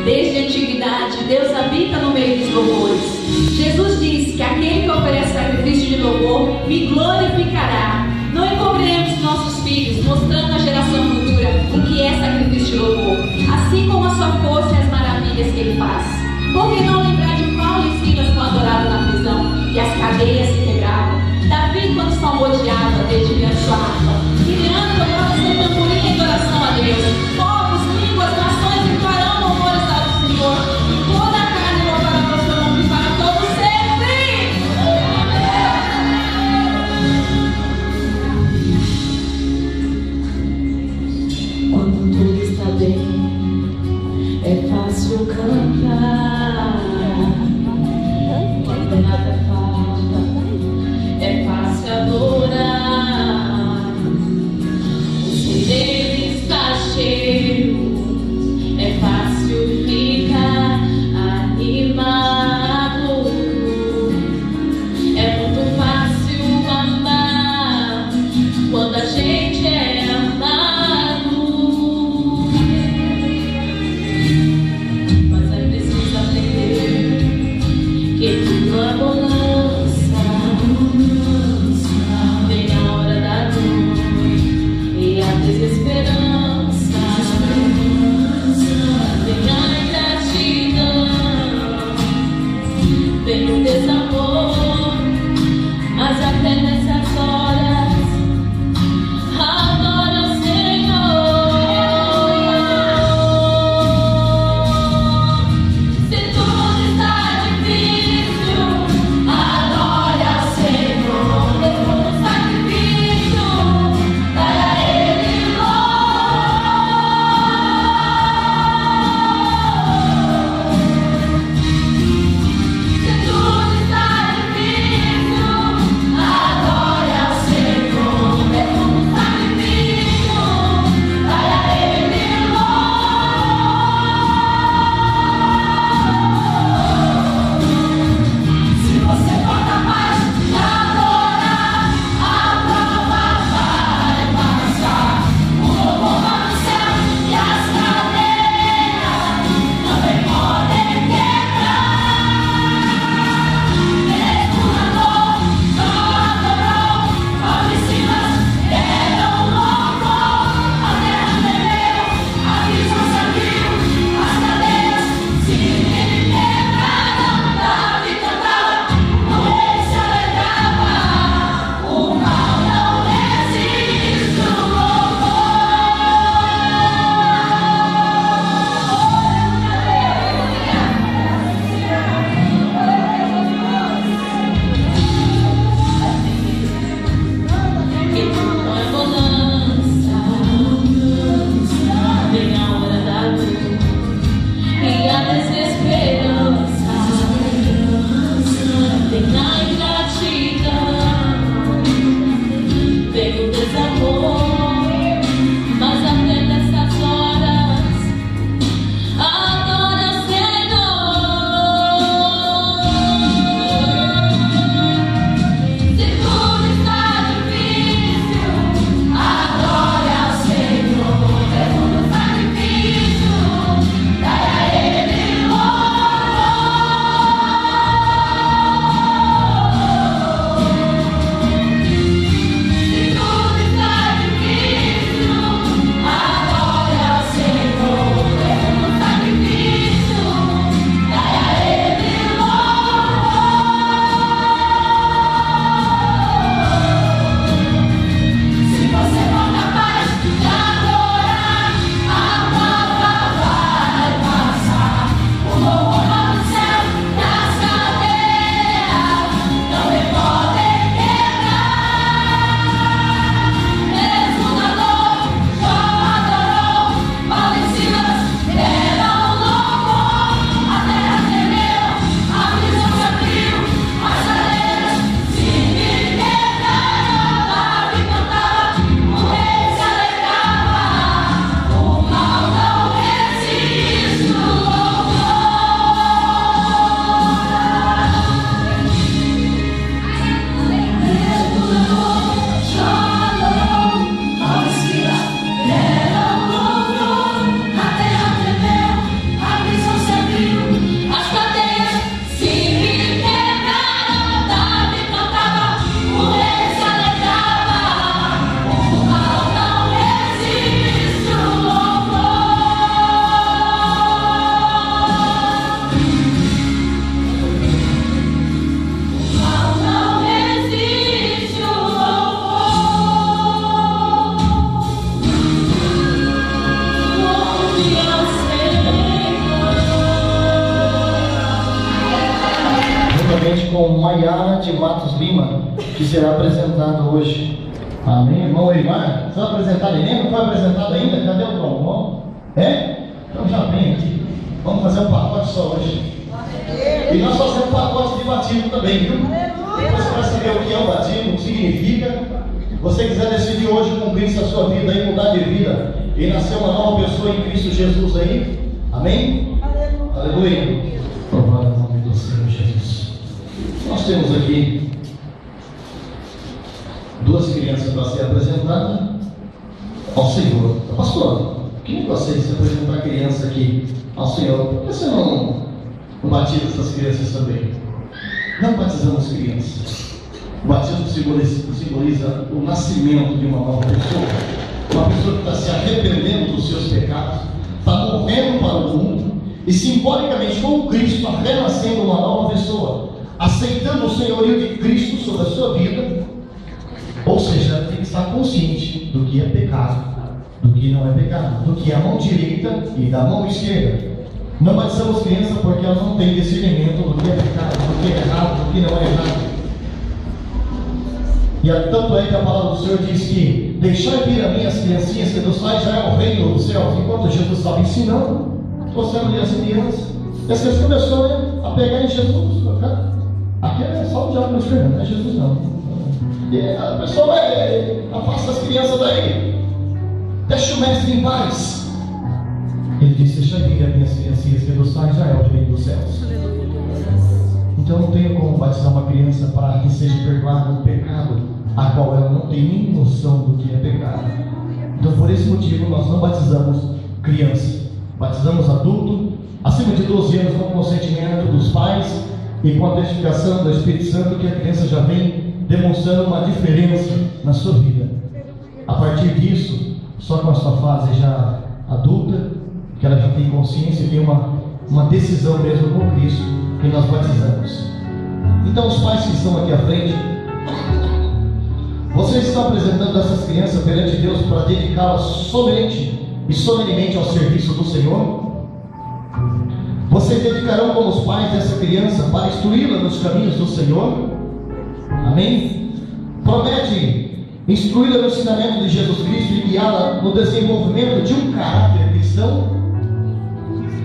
Desde a antiguidade, Deus habita no meio dos louvores. Jesus diz que aquele que oferece sacrifício de louvor me glorificará. Não encobriremos nossos filhos, mostrando à geração futura o que é sacrifício de louvor, assim como a sua força e as maravilhas que ele faz. Por que não lembrar de Paulo e Silas quando adoravam na prisão e as cadeias se quebravam? Davi, quando salmodiava, dedilhando sua harpa, Miriam tocava seu tamborim em adoração a Deus. Povos, línguas, nações entoarão louvores ao Senhor, e toda a carne louvará o seu nome para todo sempre. com Maiara de Matos Lima, que será apresentada hoje. Amém, irmão Eimar? Você vai apresentar ele? Não foi apresentado ainda? Cadê o irmão? É? Então já vem aqui. Vamos fazer um pacote só hoje. E nós fazemos pacote de batismo também, viu? Depois você vai saber o que é o batismo, o que significa. Se você quiser decidir hoje com Cristo a sua vida e mudar de vida e nascer uma nova pessoa em Cristo Jesus aí. Amém? Aleluia. Louvado o nome do Senhor Jesus. Nós temos aqui duas crianças para ser apresentadas ao Senhor. Pastor, quem de vocês se apresentar a criança aqui ao Senhor? Por que você não batiza essas crianças também? Não batizamos crianças. O batismo simboliza o nascimento de uma nova pessoa. Uma pessoa que está se arrependendo dos seus pecados, está morrendo para o mundo e simbolicamente, como Cristo, está renascendo uma nova pessoa, aceitando o senhorio de Cristo sobre a sua vida. Ou seja, ela tem que estar consciente do que é pecado, do que não é pecado, do que é a mão direita e da mão esquerda. Não batizamos crianças porque elas não têm discernimento do que é pecado, do que é errado, do que não é errado. E tanto é que a palavra do Senhor diz que deixai vir a mim as criancinhas, que dos pais já é o reino dos céus. Enquanto Jesus estava ensinando, trouxeram ali as crianças. E as crianças começaram a pegar em Jesus. Aqui é só o diabo nos Fernando, não é Jesus não. E a pessoa afasta as crianças daí. Deixa o mestre em paz. Ele disse: deixa vir a minhas criancinhas, que dos pais já é o reino dos céus. Então não tenho como batizar uma criança para que seja perdoado um pecado a qual ela não tem nem noção do que é pecado. Então por esse motivo nós não batizamos criança, batizamos adulto acima de 12 anos com consentimento dos pais e com a testificação do Espírito Santo, que a criança já vem demonstrando uma diferença na sua vida. A partir disso, só com a sua fase já adulta, que ela já tem consciência e tem uma decisão mesmo com Cristo, que nós batizamos. Então os pais que estão aqui à frente, vocês estão apresentando essas crianças perante Deus para dedicá-las somente e solenemente ao serviço do Senhor? Vocês dedicarão como os pais dessa criança para instruí-la nos caminhos do Senhor? Amém? Promete instruí-la no ensinamento de Jesus Cristo e guiá-la no desenvolvimento de um caráter cristão?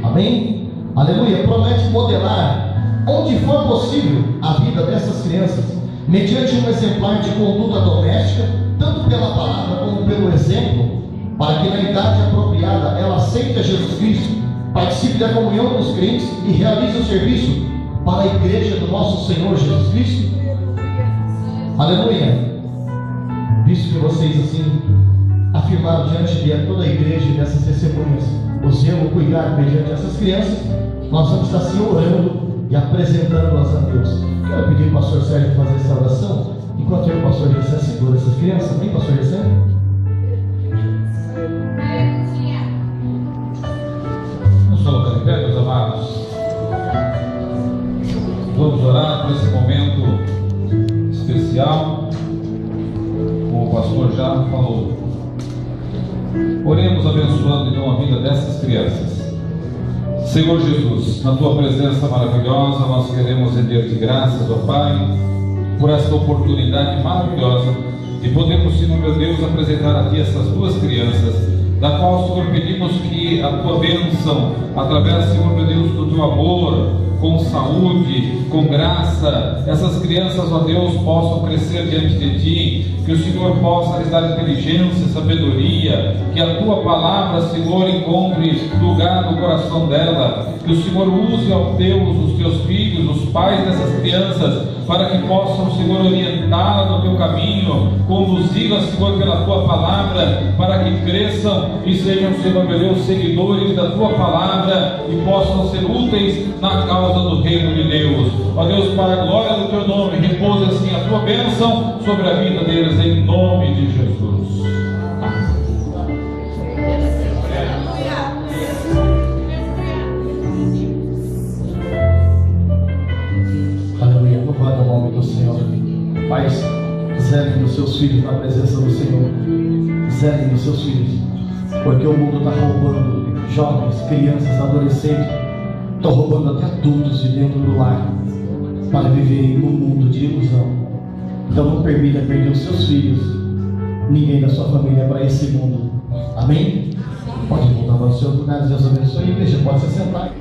Amém? Aleluia. Promete modelar, onde for possível, a vida dessas crianças mediante um exemplar de conduta doméstica, tanto pela palavra como pelo exemplo, para que na idade apropriada ela aceite a Jesus Cristo, participe da comunhão dos crentes e realize o serviço para a igreja do nosso Senhor Jesus Cristo? Aleluia. Visto que vocês assim afirmaram diante de toda a igreja e dessas testemunhas o zelo, o cuidado mediante essas crianças, nós vamos estar assim orando e apresentando-as a Deus. Quero pedir ao pastor Sérgio fazer essa oração, enquanto eu e o pastor Gessé segura essas crianças. Vem, pastor Gessé. Vamos colocar em pé, meus amados. Vamos orar por esse momento especial, como o pastor já falou. Oremos abençoando então a vida dessas crianças. Senhor Jesus, na Tua presença maravilhosa, nós queremos render-te graças, ó Pai, por esta oportunidade maravilhosa de podermos, Senhor meu Deus, apresentar a Ti essas duas crianças, da qual, Senhor, pedimos que a Tua bênção, através, Senhor meu Deus, do Teu amor, com saúde, com graça, essas crianças, ó Deus, possam crescer diante de Ti, que o Senhor possa lhes dar inteligência, sabedoria, que a Tua palavra, Senhor, encontre lugar no coração dela, que o Senhor use ao os Teus filhos, os pais dessas crianças, para que possam, Senhor, orientá-la no Teu caminho, conduzi-la, Senhor, pela Tua palavra, para que cresçam e sejam, Senhor meu Deus, seguidores da Tua palavra e possam ser úteis na causa do reino de Deus. Ó Deus, para a glória do Teu nome, repousa assim a Tua bênção sobre a vida deles, em nome de Jesus. Aleluia, louvado o nome do Senhor. Pais, zelem dos seus filhos na presença do Senhor. Zelem dos seus filhos, porque o mundo está roubando jovens, crianças, adolescentes, estão roubando até adultos de dentro do lar. para viver num mundo de ilusão. Então não permita perder os seus filhos, ninguém da sua família, para esse mundo. Amém? Pode voltar para os seus lugares. Deus abençoe a igreja. Pode se sentar.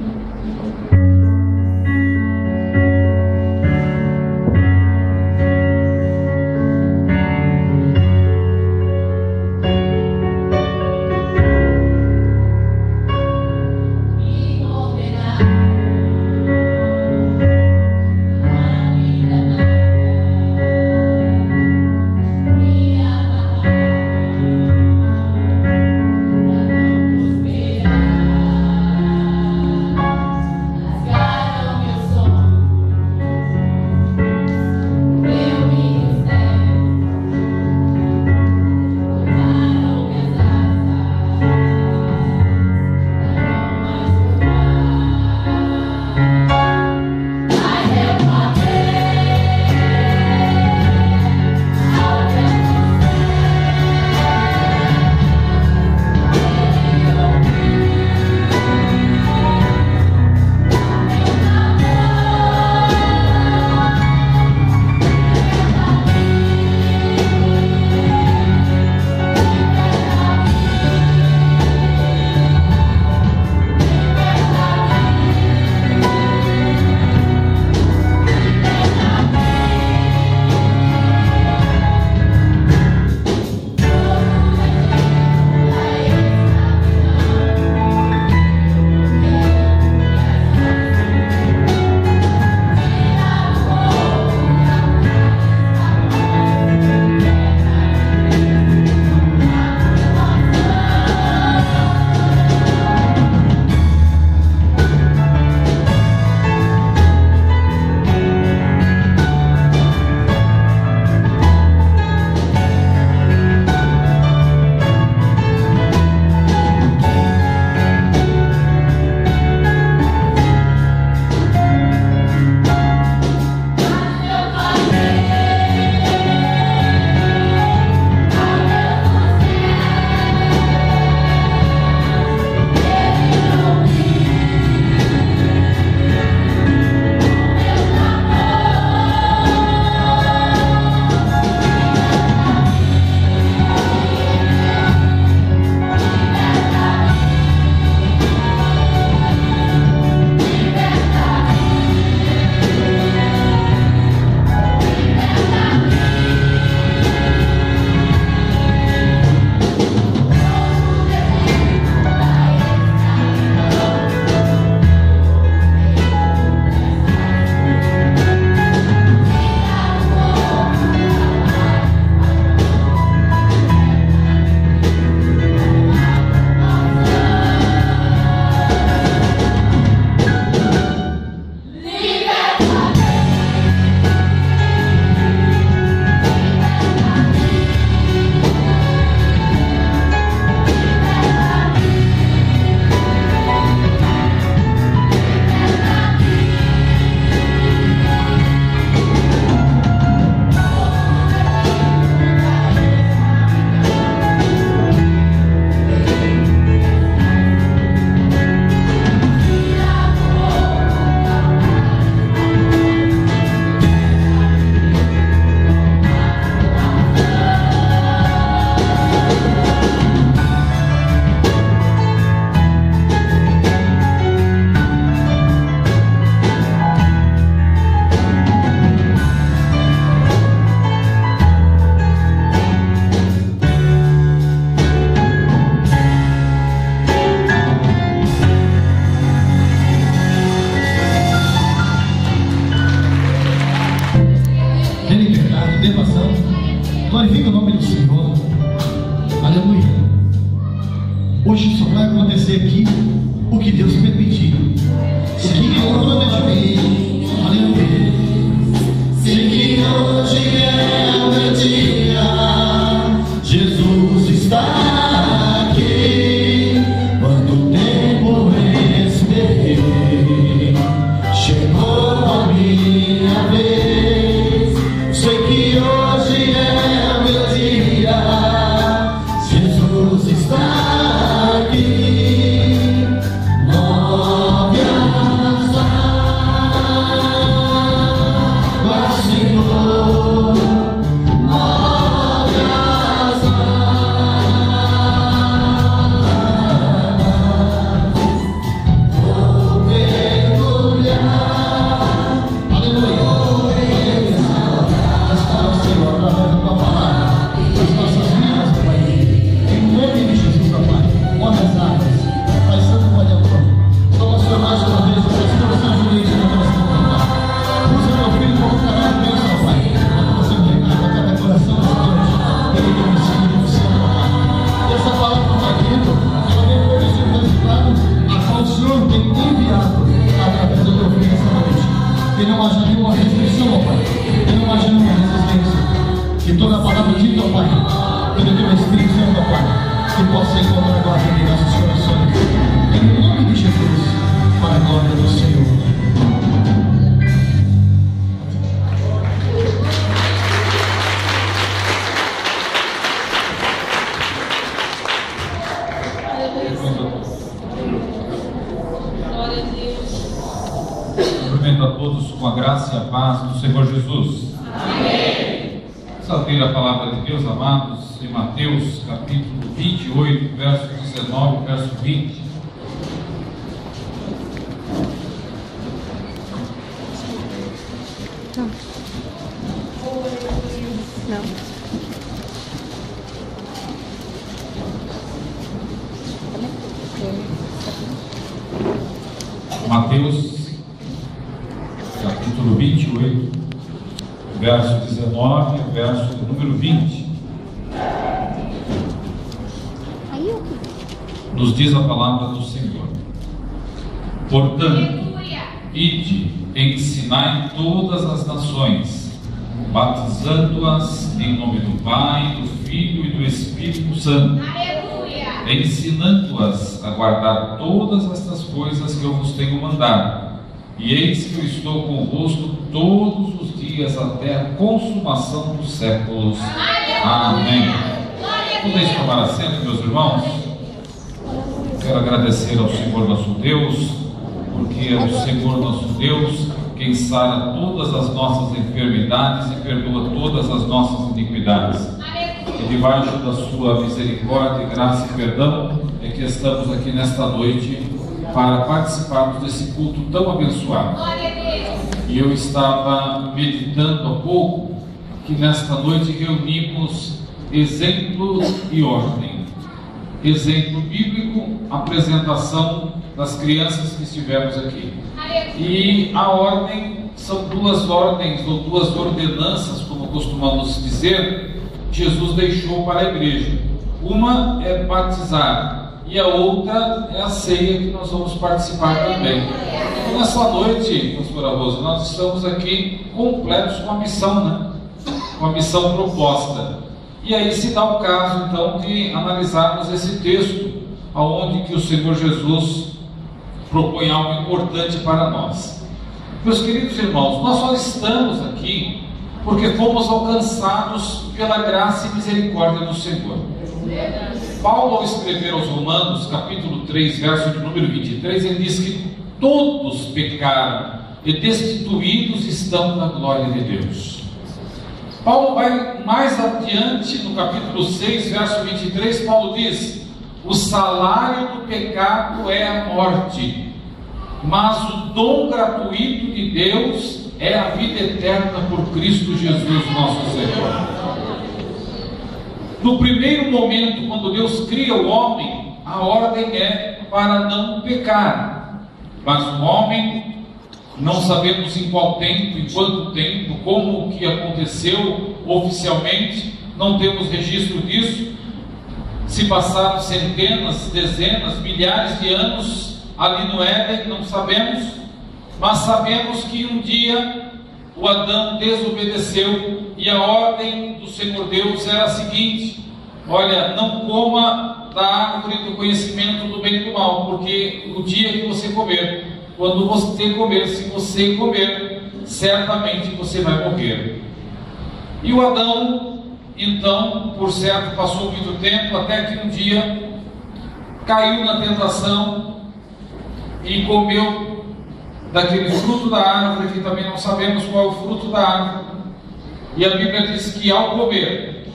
Glorifica o nome do Senhor. Aleluia. Hoje só vai acontecer aqui o que Deus permitiu. O que Deus planejou. Aleluia. Sei que hoje é o meu dia. Jesus está aqui. Quanto tempo esperei. Chegou a minha vez. Sei que hoje é o meu dia. Jesus está aqui. Move as Que toda palavra dita, ó Pai, pelo teu Espírito Santo, ó Pai, que possa encontrar guarda em nossos corações. Em nome de Jesus, para a glória do Senhor. Cumprimento a todos com a graça e a paz do Senhor Jesus. Amém. Vamos abrir a palavra de Deus, amados, em Mateus capítulo 28, verso 19, verso 20. Mateus capítulo 28, verso 19, verso número 20. Nos diz a palavra do Senhor: portanto, ide, ensinai todas as nações, batizando-as em nome do Pai, do Filho e do Espírito Santo, ensinando-as a guardar todas estas coisas que eu vos tenho mandado. E eis que eu estou convosco todos os dias até a consumação dos séculos. Amém. Podem tomar assento, meus irmãos? Quero agradecer ao Senhor nosso Deus, porque é o Senhor nosso Deus quem sara todas as nossas enfermidades e perdoa todas as nossas iniquidades. E debaixo da sua misericórdia, graça e perdão é que estamos aqui nesta noite para participarmos desse culto tão abençoado. E eu estava meditando há pouco que nesta noite reunimos exemplo e ordem. Exemplo bíblico, apresentação das crianças que estivemos aqui. E a ordem, são duas ordens ou duas ordenanças, como costumamos dizer, Jesus deixou para a igreja. Uma é batizar e a outra é a ceia, que nós vamos participar também. Então, nessa noite, pastora Rosa, nós estamos aqui completos com a missão, né? Com a missão proposta. E aí se dá o caso, então, de analisarmos esse texto, aonde que o Senhor Jesus propõe algo importante para nós. Meus queridos irmãos, nós só estamos aqui porque fomos alcançados pela graça e misericórdia do Senhor. Paulo, ao escrever aos Romanos, capítulo 3, verso de número 23, ele diz que todos pecaram e destituídos estão da glória de Deus. Paulo vai mais adiante, no capítulo 6, verso 23, Paulo diz: o salário do pecado é a morte, mas o dom gratuito de Deus é a vida eterna por Cristo Jesus nosso Senhor. No primeiro momento, quando Deus cria o homem, a ordem é para não pecar. Mas o homem, não sabemos em qual tempo, em quanto tempo, como que aconteceu oficialmente, não temos registro disso. Se passaram centenas, dezenas, milhares de anos ali no Éden, não sabemos. Mas sabemos que um dia o Adão desobedeceu e a ordem do Senhor Deus era a seguinte: olha, não coma da árvore do conhecimento do bem e do mal, porque o dia que você comer, quando você comer, se você comer, certamente você vai morrer. E o Adão, então, por certo, passou muito tempo, até que um dia caiu na tentação e comeu daquele fruto da árvore, que também não sabemos qual é o fruto da árvore. E a Bíblia diz que ao comer,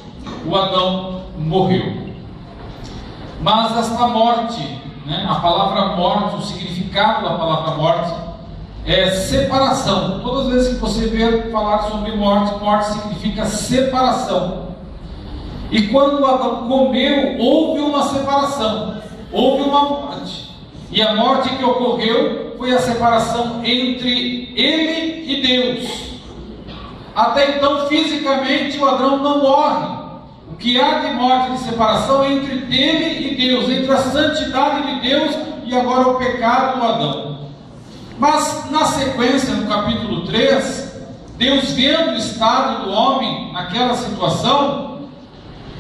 o Adão morreu. Mas esta morte, né, a palavra morte, o significado da palavra morte é separação. Todas as vezes que você vê falar sobre morte, morte significa separação. E quando o Adão comeu, houve uma separação, houve uma morte. E a morte que ocorreu foi a separação entre ele e Deus. Até então, fisicamente, o Adão não morre. O que há de morte e de separação é entre ele e Deus, entre a santidade de Deus e agora o pecado do Adão. Mas na sequência, no capítulo 3, Deus, vendo o estado do homem naquela situação,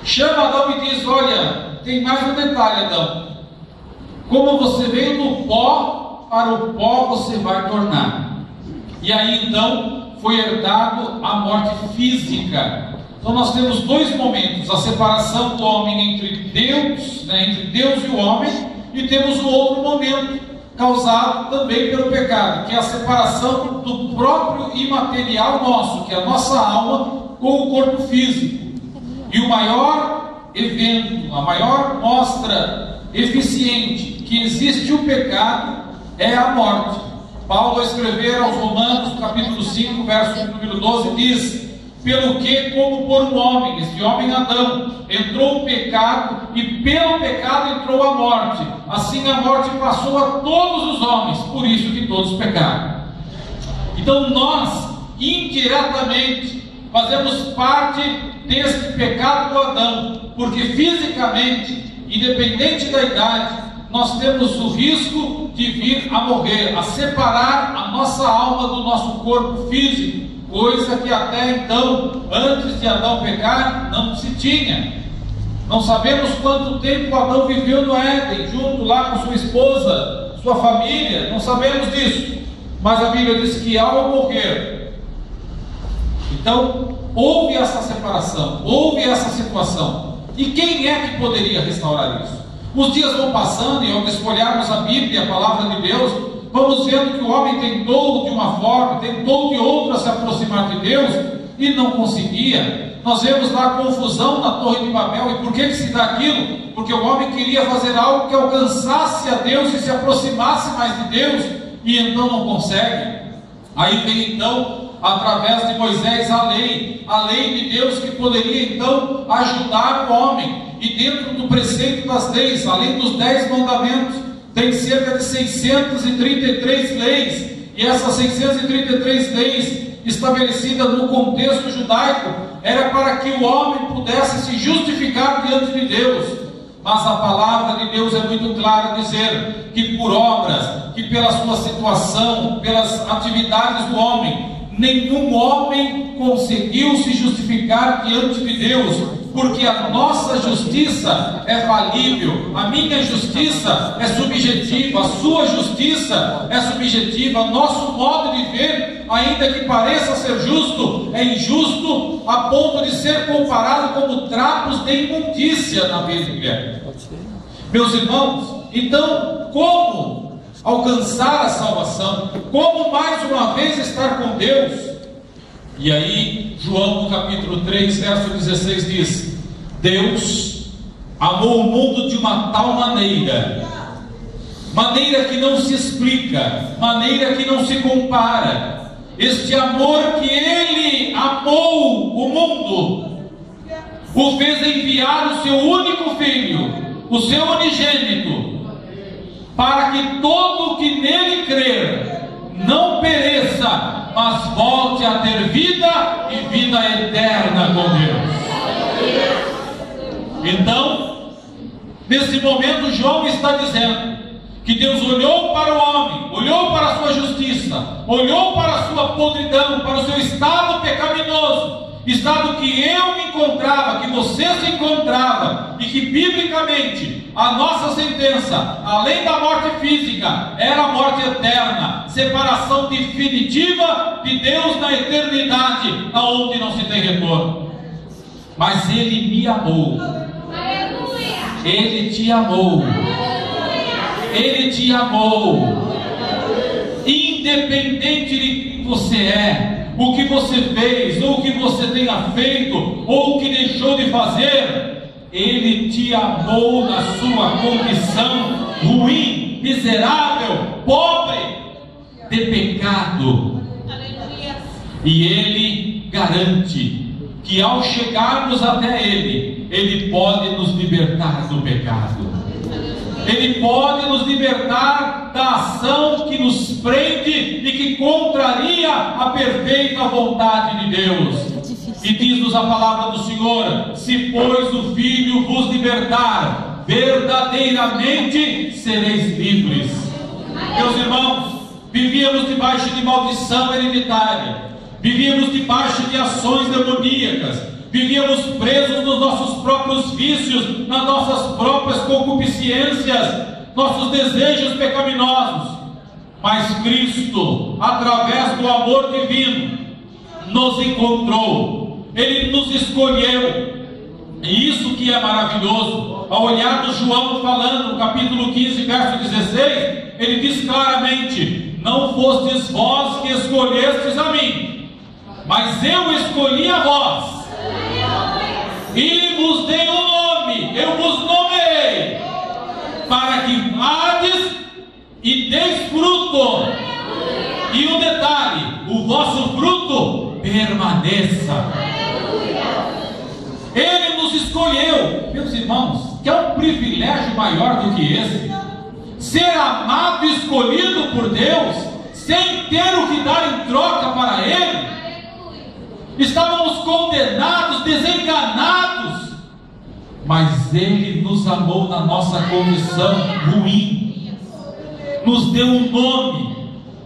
chama Adão e diz: olha, tem mais um detalhe, Adão. Como você veio do pó, para o pó você vai tornar. E aí então foi herdado a morte física. Então nós temos dois momentos: a separação do homem entre Deus, entre Deus e o homem, e temos um outro momento causado também pelo pecado, que é a separação do próprio imaterial nosso, que é a nossa alma, com o corpo físico. E o maior evento, a maior mostra eficiente que existe o pecado é a morte. Paulo, ao escrever aos Romanos, capítulo 5, verso número 12, diz: pelo que, como por um homem, este homem Adão, entrou o pecado, e pelo pecado entrou a morte, assim a morte passou a todos os homens, por isso que todos pecaram. Então nós, indiretamente, fazemos parte deste pecado do Adão, porque fisicamente, independente da idade, nós temos o risco de vir a morrer, a separar a nossa alma do nosso corpo físico, coisa que até então, antes de Adão pecar, não se tinha. Não sabemos quanto tempo Adão viveu no Éden, junto lá com sua esposa, sua família, não sabemos disso, mas a Bíblia diz que ao morrer, então houve essa separação, houve essa situação. E quem é que poderia restaurar isso? Os dias vão passando, e ao desfolharmos a Bíblia, a palavra de Deus, vamos vendo que o homem tentou de uma forma, tentou de outra se aproximar de Deus e não conseguia. Nós vemos lá a confusão na Torre de Babel. E por que se dá aquilo? Porque o homem queria fazer algo que alcançasse a Deus e se aproximasse mais de Deus, e então não consegue. Aí vem então, através de Moisés, a lei de Deus, que poderia então ajudar o homem. E dentro do preceito das leis, além dos 10 mandamentos, tem cerca de 633 leis, e essas 633 leis estabelecidas no contexto judaico era para que o homem pudesse se justificar diante de Deus. Mas a palavra de Deus é muito clara a dizer que por obras, que pela sua situação, pelas atividades do homem, nenhum homem conseguiu se justificar diante de Deus, porque a nossa justiça é falível, a minha justiça é subjetiva, a sua justiça é subjetiva, nosso modo de ver, ainda que pareça ser justo, é injusto a ponto de ser comparado como trapos de imundícia na Bíblia. Meus irmãos, então como alcançar a salvação? Como mais uma vez estar com Deus? E aí, João no capítulo 3, verso 16 diz: Deus amou o mundo de uma tal maneira que não se explica, maneira que não se compara. Este amor que Ele amou o mundo, o fez enviar o seu único Filho, o seu unigênito, para que todo o que nele crer não pereça, mas volte a ter vida e vida eterna com Deus. Então, nesse momento, João está dizendo que Deus olhou para o homem, olhou para a sua justiça, olhou para a sua podridão, para o seu estado pecaminoso, estado que eu me encontrava, que você se encontrava, e que biblicamente a nossa sentença, além da morte física, era a morte eterna, separação definitiva de Deus na eternidade, aonde não se tem retorno. Mas Ele me amou. Ele te amou. Ele te amou. Independente de quem você é, o que você fez, ou o que você tenha feito, ou o que deixou de fazer, Ele te amou na sua condição ruim, miserável, pobre, de pecado. E Ele garante que ao chegarmos até Ele, Ele pode nos libertar do pecado. Ele pode nos libertar da ação que nos prende e que contraria a perfeita vontade de Deus. E diz-nos a palavra do Senhor: se pois o Filho vos libertar, verdadeiramente sereis livres. Meus irmãos, vivíamos debaixo de maldição hereditária. vivíamos debaixo de ações demoníacas, vivíamos presos nos nossos próprios vícios, nas nossas próprias concupiscências, nossos desejos pecaminosos. Mas Cristo, através do amor divino, nos encontrou, Ele nos escolheu. E isso que é maravilhoso, ao olhar do João falando, no capítulo 15, verso 16, ele diz claramente: não fostes vós que escolhestes a mim, mas eu escolhi a vós, e vos dei um nome, eu vos nomeei, para que vades e deis fruto. E um detalhe: o vosso fruto permaneça. Ele nos escolheu. Meus irmãos, que é um privilégio maior do que esse? Ser amado e escolhido por Deus, sem ter o que dar em troca para Ele. Estávamos condenados, desenganados, mas Ele nos amou na nossa condição ruim, nos deu um nome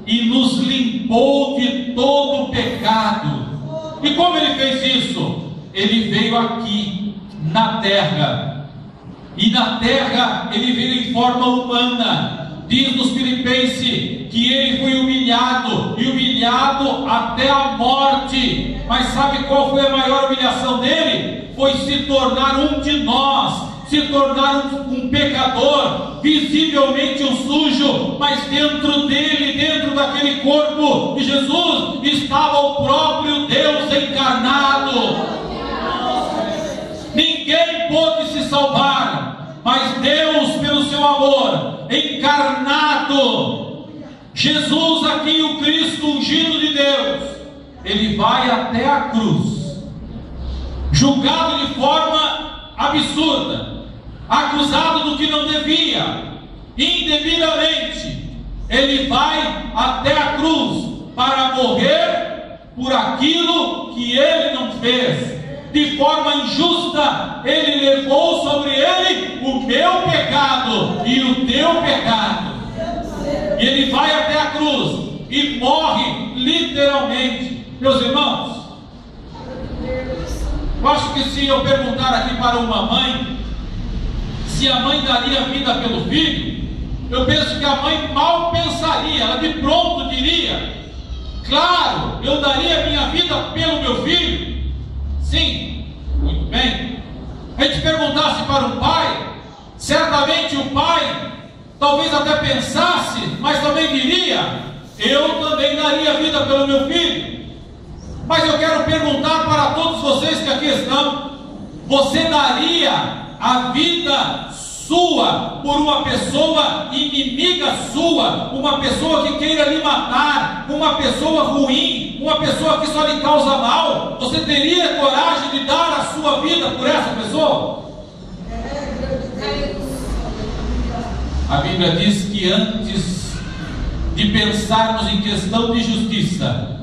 e nos limpou de todo o pecado. E como Ele fez isso? Ele veio aqui na terra, e na terra Ele veio em forma humana. Diz nos Filipenses que Ele foi humilhado, e humilhado até a morte. Mas sabe qual foi a maior humilhação dele? Foi se tornar um de nós, se tornar um pecador, visivelmente um sujo, mas dentro dele, dentro daquele corpo de Jesus, estava o próprio Deus encarnado. Ninguém pôde se salvar, mas Deus, pelo seu amor encarnado, Jesus aqui, o Cristo ungido de Deus, Ele vai até a cruz, julgado de forma absurda, acusado do que não devia, indevidamente. Ele vai até a cruz para morrer por aquilo que Ele não fez. De forma injusta, Ele levou sobre Ele o meu pecado e o teu pecado. E Ele vai até a cruz e morre literalmente. Meus irmãos, eu acho que se eu perguntar aqui para uma mãe se a mãe daria vida pelo filho, eu penso que a mãe mal pensaria, ela de pronto diria: claro, eu daria minha vida pelo meu filho. Sim, muito bem. A gente perguntasse para um pai, certamente o pai talvez até pensasse, mas também diria: eu também daria vida pelo meu filho. Mas eu quero perguntar para todos vocês que aqui estão: você daria a vida sua por uma pessoa inimiga sua, uma pessoa que queira lhe matar, uma pessoa ruim, uma pessoa que só lhe causa mal? Você teria coragem de dar a sua vida por essa pessoa? A Bíblia diz que antes de pensarmos em questão de justiça,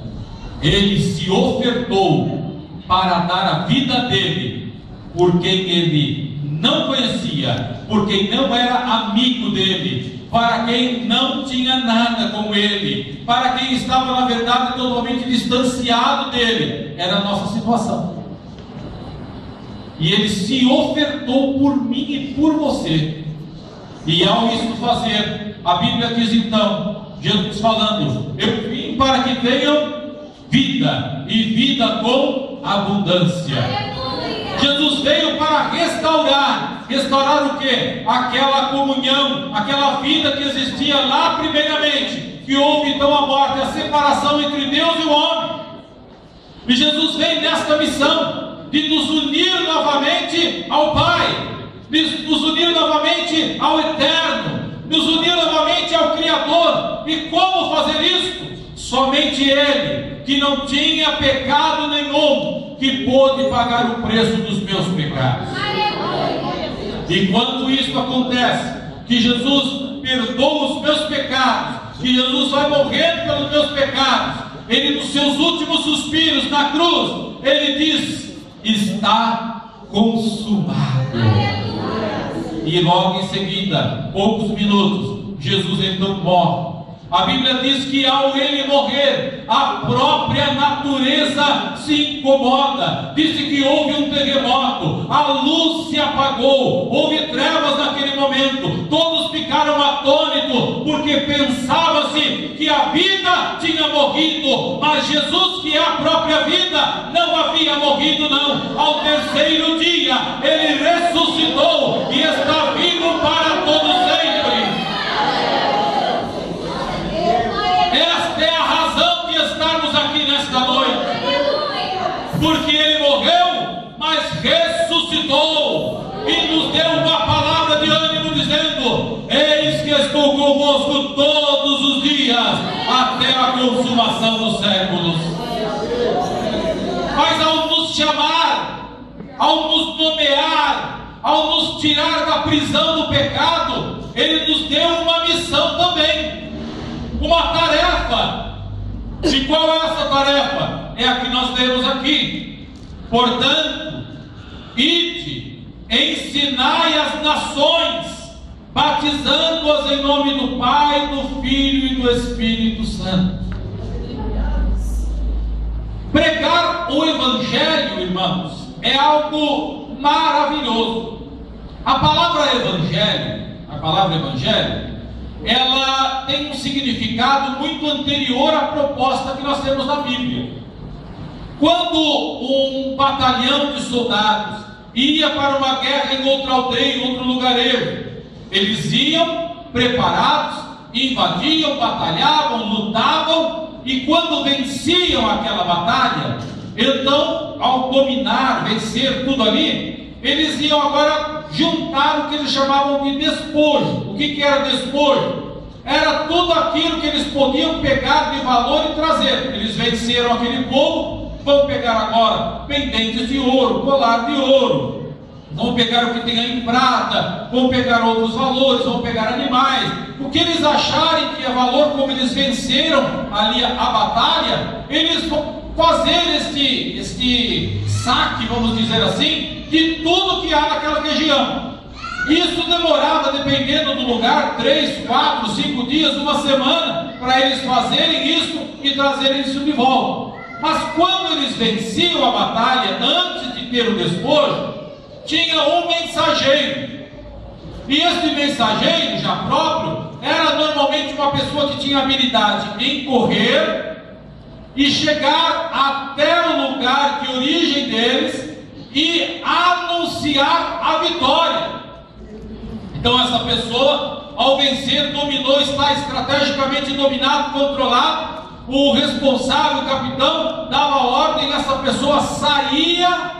Ele se ofertou para dar a vida dele por quem Ele não conhecia, por quem não era amigo dele, para quem não tinha nada com ele, para quem estava na verdade totalmente distanciado dele. Era a nossa situação. E Ele se ofertou por mim e por você. E ao isso fazer, a Bíblia diz então, Jesus falando: eu vim para que tenham vida, e vida com abundância. Jesus veio para restaurar o que? Aquela comunhão, aquela vida que existia lá primeiramente, que houve então a morte, a separação entre Deus e o homem. E Jesus vem nesta missão de nos unir novamente ao Pai, de nos unir novamente ao Eterno, nos unir novamente ao Criador. E como fazer isso? Somente Ele, que não tinha pecado nenhum, que pôde pagar o preço dos meus pecados. E quando isso acontece, que Jesus perdoa os meus pecados, que Jesus vai morrer pelos meus pecados, Ele, nos seus últimos suspiros na cruz, Ele diz: está consumado. E logo em seguida, poucos minutos, Jesus então morre. A Bíblia diz que ao ele morrer, a própria natureza se incomoda. Disse que houve um terremoto, a luz se apagou, houve trevas naquele momento, todos ficaram atônitos, porque pensava-se que a vida tinha morrido, mas Jesus, que é a própria vida, não havia morrido não. Ao terceiro dia, ele ressuscitou e está vivo para todo sempre. Esta é a razão de estarmos aqui nesta noite, porque ele morreu, mas ressuscitou e nos deu uma palavra de ânimo dizendo: eis que estou convosco todos os dias até a consumação dos séculos. Mas ao nos chamar, ao nos nomear, ao nos tirar da prisão do pecado, ele nos deu uma missão também, uma tarefa. E qual é essa tarefa? É a que nós lemos aqui. Portanto, ide, ensinai as nações, batizando-as em nome do Pai, do Filho e do Espírito Santo. Pregar o Evangelho, irmãos, é algo maravilhoso. A palavra evangelho, ela tem um significado muito anterior à proposta que nós temos na Bíblia. Quando um batalhão de soldados ia para uma guerra em outra aldeia, em outro lugarejo, eles iam preparados, invadiam, batalhavam, lutavam, e quando venciam aquela batalha, então, ao dominar, vencer tudo ali, eles iam agora juntar o que eles chamavam de despojo. O que era despojo? Era tudo aquilo que eles podiam pegar de valor e trazer. Eles venceram aquele povo, vão pegar agora pendentes de ouro, colar de ouro, vão pegar o que tem em prata, vão pegar outros valores, vão pegar animais. O que eles acharem que é valor, como eles venceram ali a batalha, eles vão fazer este saque, vamos dizer assim, de tudo que há naquela região. Isso demorava, dependendo do lugar, 3, 4, 5 dias, uma semana, para eles fazerem isso e trazerem isso de volta. Mas quando eles venciam a batalha, antes de ter o despojo, tinha um mensageiro. E este mensageiro, já próprio, era normalmente uma pessoa que tinha habilidade em correr e chegar até o lugar de origem deles e anunciar a vitória. Então essa pessoa, ao vencer, dominou, está estrategicamente dominado, controlado. O responsável, o capitão, dava ordem, essa pessoa saía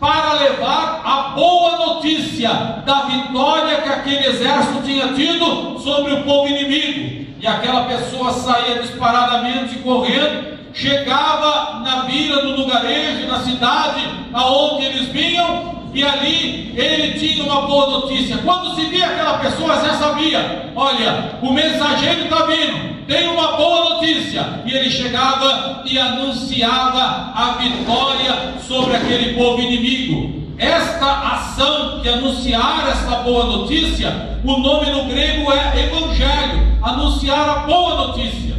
para levar a boa notícia da vitória que aquele exército tinha tido sobre o povo inimigo. E aquela pessoa saía disparadamente correndo, chegava na vila do lugarejo, na cidade aonde eles vinham, e ali ele tinha uma boa notícia. Quando se via aquela pessoa, já sabia: olha, o mensageiro está vindo, tem uma boa notícia. E ele chegava e anunciava a vitória sobre aquele povo inimigo. Esta ação de anunciar esta boa notícia, o nome no grego é evangelho, anunciar a boa notícia.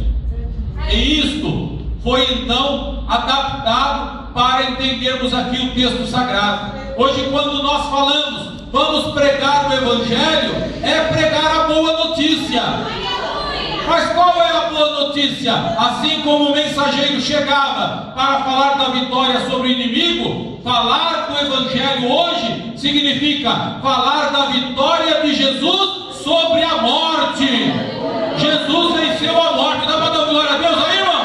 E isto foi então adaptado para entendermos aqui o texto sagrado. Hoje, quando nós falamos, vamos pregar o Evangelho, é pregar a boa notícia. Mas qual é a boa notícia? Assim como o mensageiro chegava para falar da vitória sobre o inimigo, falar do Evangelho hoje significa falar da vitória de Jesus sobre a morte. Jesus venceu a morte. Dá para dar glória a Deus aí, irmão?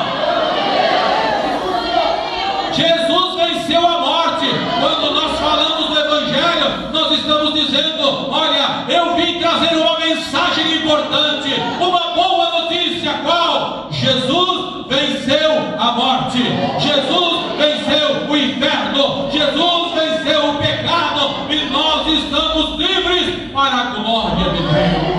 Jesus venceu a morte. Quando nós falamos do Evangelho, nós estamos dizendo: olha, eu vim trazer uma mensagem importante, uma boa notícia. Qual? Jesus venceu a morte, Jesus venceu o inferno, Jesus venceu o pecado, e nós estamos livres para a glória de Deus.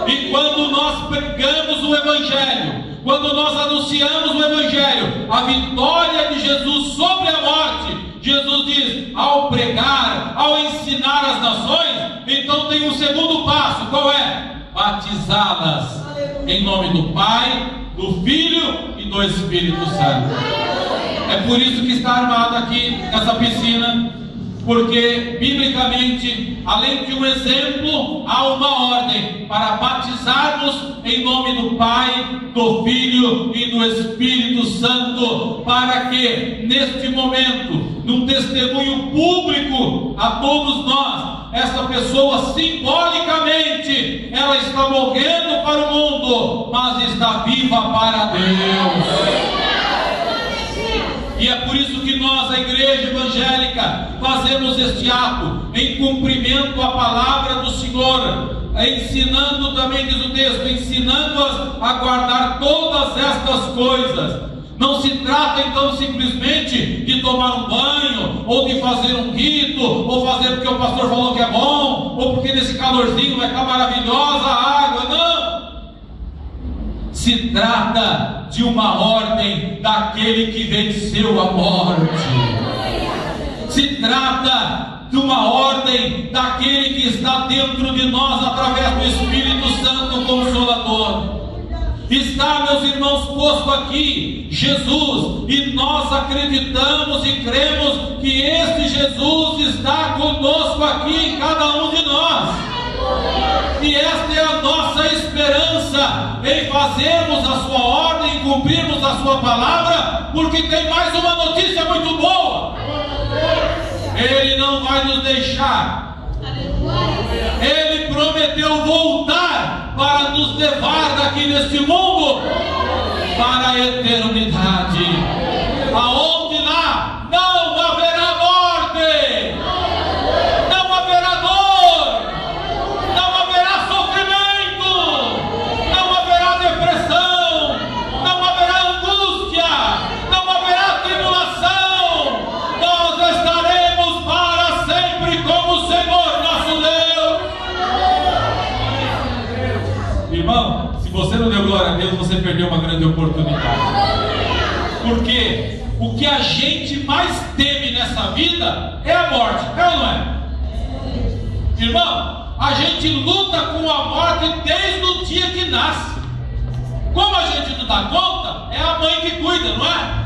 E quando nós pregamos o Evangelho, quando nós anunciamos o Evangelho, a vitória de Jesus sobre a morte, Jesus diz: ao pregar, ao ensinar as nações, então tem um segundo passo. Qual é? batizá-las em nome do Pai, do Filho e do Espírito Santo. É por isso que está armado aqui nessa piscina, porque biblicamente, além de um exemplo, há uma ordem para batizarmos em nome do Pai, do Filho e do Espírito Santo, para que neste momento, num testemunho público a todos nós, essa pessoa simbolicamente, ela está morrendo para o mundo, mas está viva para Deus. E é por isso que nós, a igreja evangélica, fazemos este ato em cumprimento à palavra do Senhor, ensinando também, diz o texto, ensinando-as a guardar todas estas coisas. Não se trata então simplesmente de tomar um banho, ou de fazer um rito, ou fazer porque o pastor falou que é bom, ou porque nesse calorzinho vai estar maravilhosa a água, não. Se trata de uma ordem daquele que venceu a morte. Se trata de uma ordem daquele que está dentro de nós através do Espírito Santo Consolador. Está, meus irmãos, posto aqui Jesus, e nós acreditamos e cremos que este Jesus está conosco aqui em cada um de nós. E esta é a nossa esperança em fazermos a sua ordem, cumprirmos a sua palavra, porque tem mais uma notícia muito boa: Ele não vai nos deixar. Ele prometeu voltar para nos levar daqui deste mundo para a eternidade, aonde lá não haverá morte, não haverá dor, não haverá sofrimento, não haverá depressão, não haverá angústia, não haverá tribulação. Nós estaremos para sempre com o Senhor nosso Deus. Irmão, se você não deu glória a Deus, você perdeu uma grande oportunidade. Porque o que a gente mais teme nessa vida é a morte, é ou não é? Irmão, a gente luta com a morte desde o dia que nasce. Como a gente não dá conta, é a mãe que cuida, não é?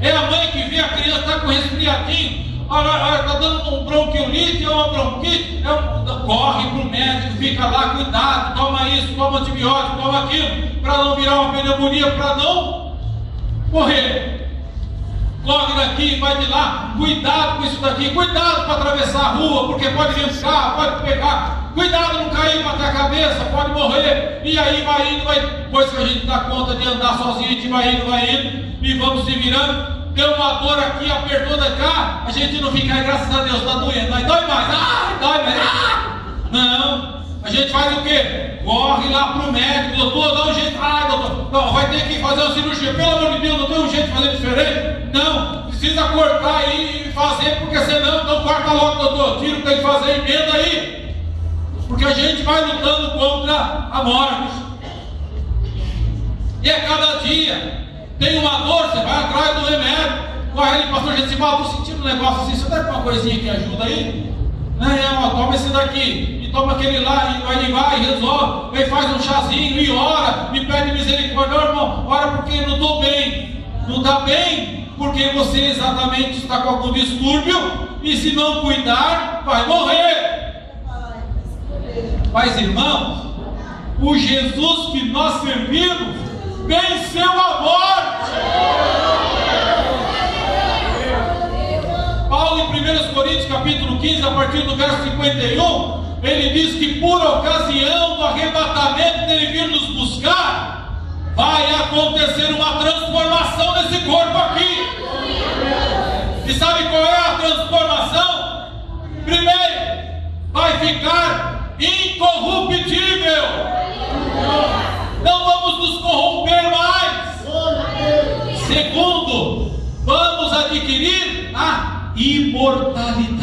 É a mãe que vê a criança está com resfriadinho, está dando um bronquiolite, é uma bronquite, corre para o médico, fica lá, cuidado, toma isso, toma antibiótico, toma aquilo, para não virar uma pneumonia, para não morrer. Corre daqui, vai de lá, cuidado com isso daqui, cuidado para atravessar a rua, porque pode vir um carro, pode pegar, cuidado não cair, bater a cabeça, pode morrer. E aí vai indo, depois que a gente dá conta de andar sozinho, a gente vai indo, e vamos se virando. Deu uma dor aqui, apertou da cá, a gente não fica, graças a Deus, está doendo, aí dói mais, dói mais, não, a gente faz o quê? Corre lá para o médico, doutor, dá um jeito, doutor, não, vai ter que fazer uma cirurgia, pelo amor de Deus, não tem um jeito de fazer diferente? Não, precisa cortar aí e fazer, porque senão, então corta logo, doutor, tira o que tem que fazer, emenda aí, porque a gente vai lutando contra a morte, e a cada dia tem uma dor, você vai atrás do remédio, corre ali, pastor, a gente se fala, estou sentindo um negócio assim, você deve uma coisinha que ajuda aí? Toma esse daqui, e toma aquele lá, e vai, resolve, aí faz um chazinho, e ora, e pede misericórdia. Não, irmão, ora porque não estou bem. Não está bem, porque você exatamente está com algum distúrbio, e se não cuidar, vai morrer. Mas irmãos, o Jesus que nós servimos venceu a morte. Paulo em 1 Coríntios capítulo 15, a partir do verso 51, ele diz que por ocasião do arrebatamento dele vir nos buscar, vai acontecer uma transformação nesse corpo aqui. E sabe qual é a transformação? Primeiro, vai ficar incorruptível. Não vamos nos corromper mais. Segundo, vamos adquirir a imortalidade.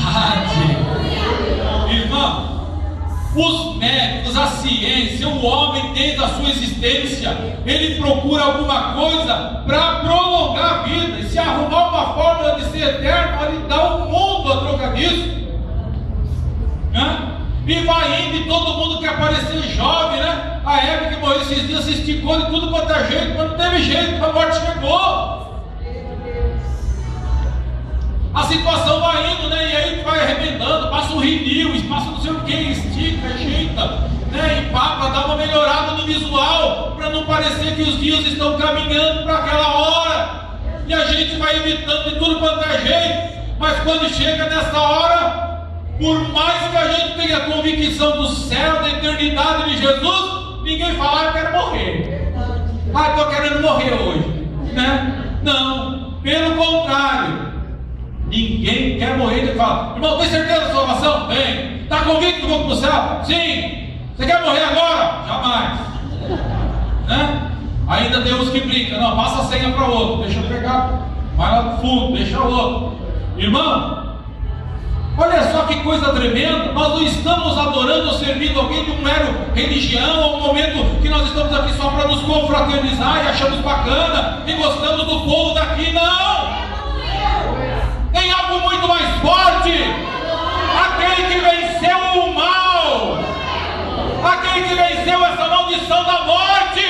Irmão, os médicos, a ciência, o homem desde a sua existência, ele procura alguma coisa para prolongar a vida, e se arrumar uma fórmula de ser eterno, ele dá um mundo a troca disso. E vai indo e todo mundo quer parecer jovem, né? A época que morreu esses dias se esticou de tudo quanto é jeito, mas não teve jeito, a morte chegou. A situação vai indo, né? E aí vai arrebentando, passa um rinil, passa não sei o que, estica, ajeita, né? E pá, para dar uma melhorada no visual, para não parecer que os dias estão caminhando para aquela hora. E a gente vai evitando de tudo quanto é jeito, mas quando chega nessa hora, por mais que a gente tenha a convicção do céu, da eternidade de Jesus, ninguém fala, eu quero morrer. Estou querendo morrer hoje, né? Não, pelo contrário. Ninguém quer morrer. Ele fala, irmão, tem certeza da salvação? Tem. Está convicto que vou para o céu? Sim. Você quer morrer agora? Jamais. Né? Ainda tem uns que brincam, não, passa a senha para o outro, deixa eu pegar, vai lá no fundo, deixa o outro. Irmão, olha só que coisa tremenda. Nós não estamos adorando ou servindo alguém de um mero religião, ou um momento que nós estamos aqui só para nos confraternizar e achamos bacana e gostamos do povo daqui. Não! Tem algo muito mais forte. Aquele que venceu o mal, aquele que venceu essa maldição da morte,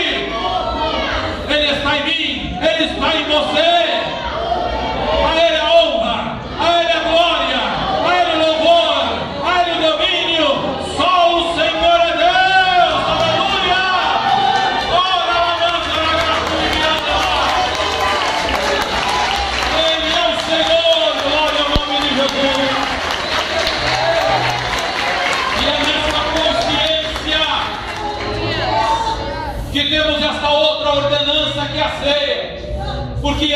Ele está em mim, Ele está em você. A Ele a honra, a Ele a glória, a Ele louvor, a Ele domínio. Só o Senhor é Deus. Aleluia. Ele é o Senhor. Glória ao nome de Jesus. E é nessa consciência que temos essa outra ordenança que é a ceia. Porque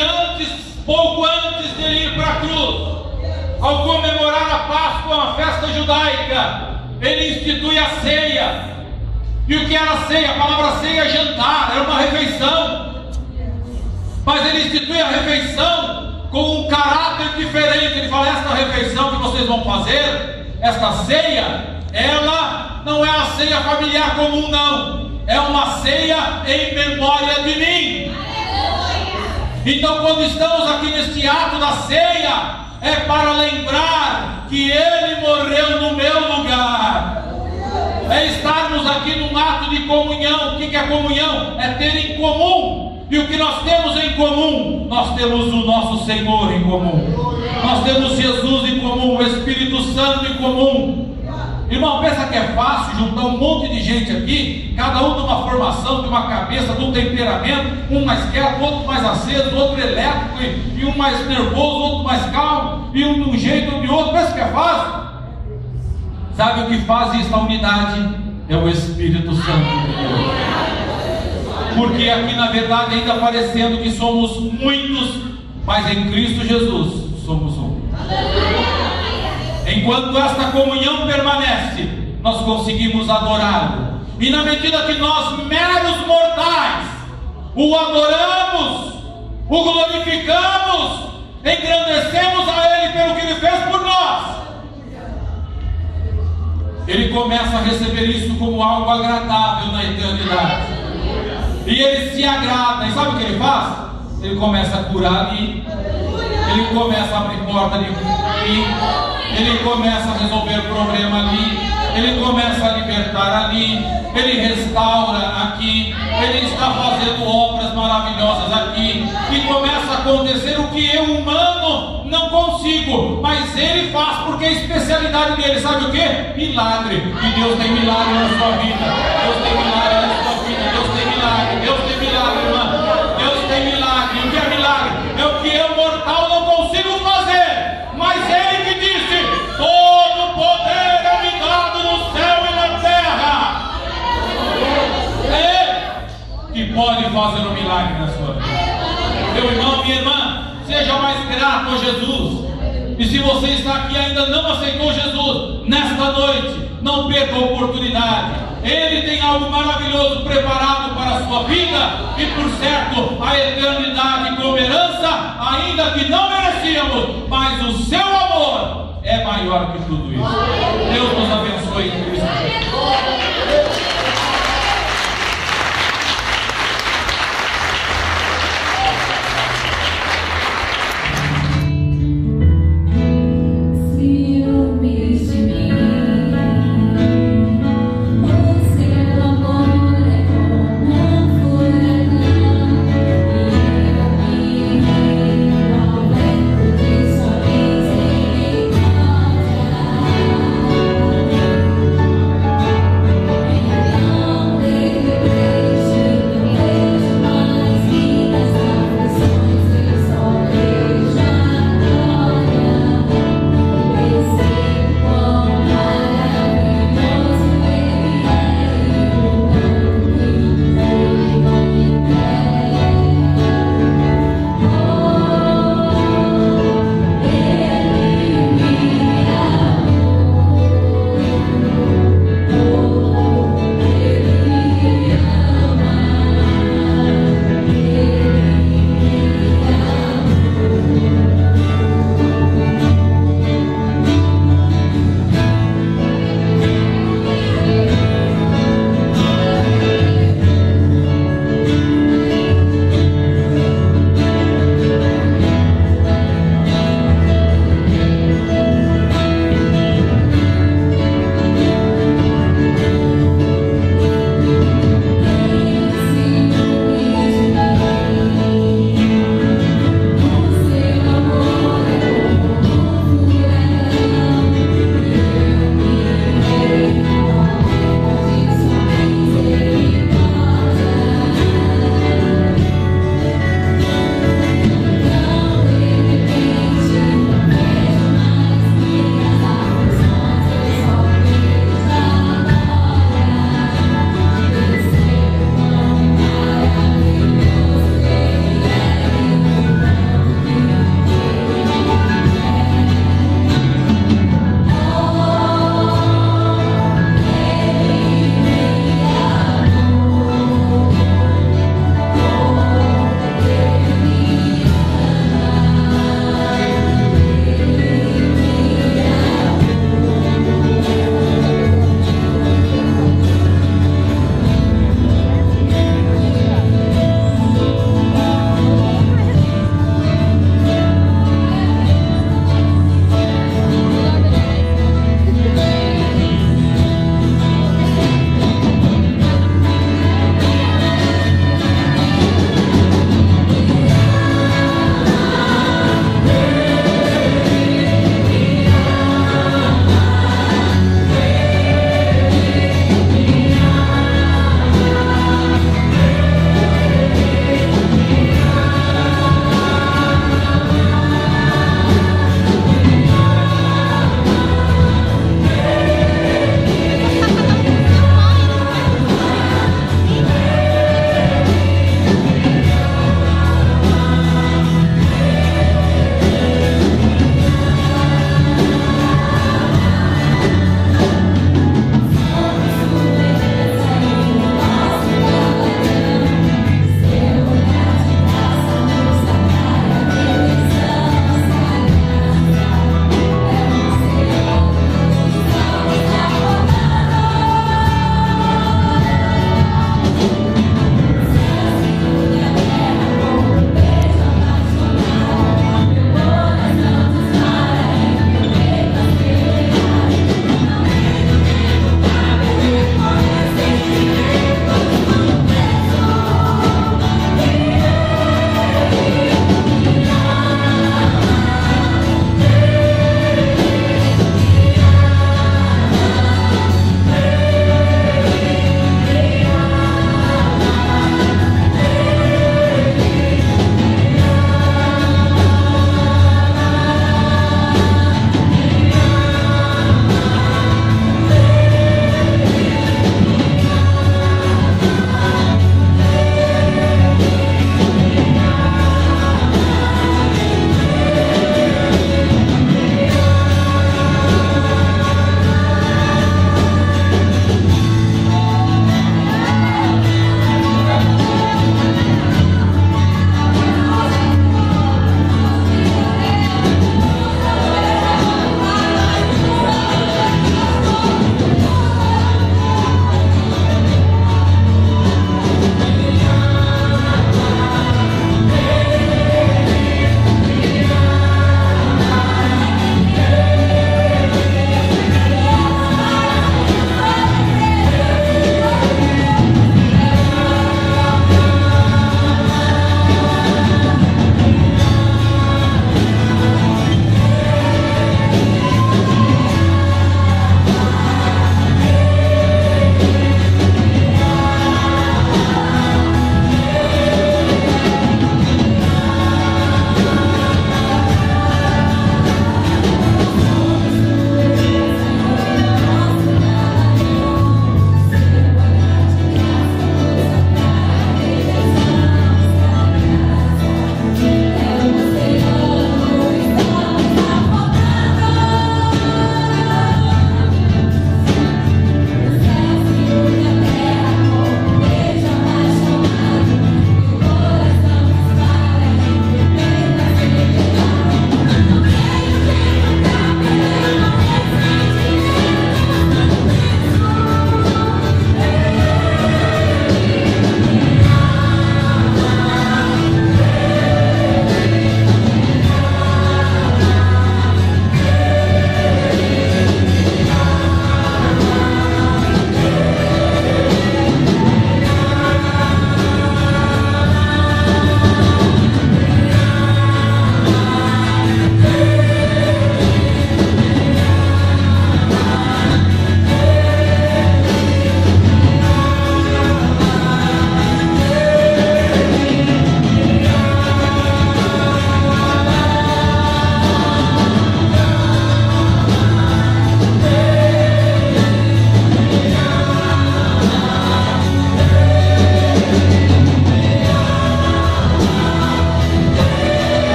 pouco antes de ele ir para a cruz, ao comemorar a Páscoa, uma festa judaica, ele institui a ceia. E o que era a ceia? A palavra ceia é jantar, era uma refeição. Mas ele institui a refeição com um caráter diferente. Ele fala, esta refeição que vocês vão fazer, esta ceia, ela não é a ceia familiar comum, não. É uma ceia em memória de mim. Então, quando estamos aqui neste ato da ceia, é para lembrar que Ele morreu no meu lugar. É estarmos aqui num ato de comunhão. O que é comunhão? É ter em comum. E o que nós temos em comum? Nós temos o nosso Senhor em comum. Nós temos Jesus em comum, o Espírito Santo em comum. Irmão, pensa que é fácil juntar um monte de gente aqui, cada um de uma formação, de uma cabeça, de um temperamento, um mais quieto, outro mais aceso, outro elétrico, e um mais nervoso, outro mais calmo, e um de um jeito, outro de outro. Pensa que é fácil? Sabe o que faz essa unidade? É o Espírito Santo de Deus. Porque aqui na verdade ainda parecendo que somos muitos, mas em Cristo Jesus somos um. Enquanto esta comunhão permanece, nós conseguimos adorá-lo. E na medida que nós, meros mortais, o adoramos, o glorificamos, engrandecemos a Ele pelo que Ele fez por nós, Ele começa a receber isso como algo agradável na eternidade. E Ele se agrada. E sabe o que Ele faz? Ele começa a curar ali, Ele começa a abrir porta ali, Ele começa a resolver problema ali, Ele começa a libertar ali, Ele restaura aqui, Ele está fazendo obras maravilhosas aqui, e começa a acontecer o que eu, humano, não consigo, mas Ele faz, porque a especialidade dele, sabe o que? Milagre. E Deus tem milagre na sua vida, Deus tem milagre na sua vida, Deus tem milagre, Deus tem milagre, irmã, Deus tem milagre. O que é milagre? É o que eu, mortal, não consigo fazer, mas Ele que disse, todo poder é me dado no céu e na terra. É que pode fazer um milagre na sua vida. Meu irmão, minha irmã, seja mais grato a Jesus. E se você está aqui e ainda não aceitou Jesus, nesta noite, não perca a oportunidade. Ele tem algo maravilhoso preparado para a sua vida, e por certo, a eternidade como herança, ainda que não merecíamos, mas o seu amor é maior que tudo isso. Deus nos abençoe em Cristo Jesus. Ciúmes de mim.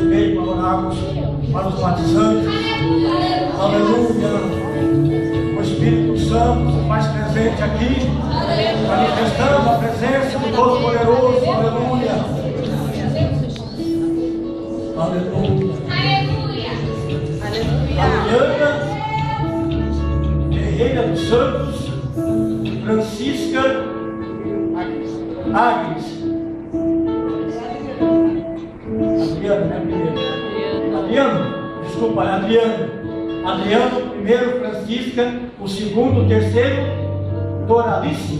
veio para orarmos para os batizantes. Aleluia. O Espírito Santo se faz presente aqui, manifestando a presença do Todo-Poderoso. Aleluia. Aleluia. Adriana, guerreira dos santos, Francisca Agnes. Adriano, né, primeiro? Adriano, desculpa, Adriano, primeiro, Francisca, o segundo, o terceiro, Doralice.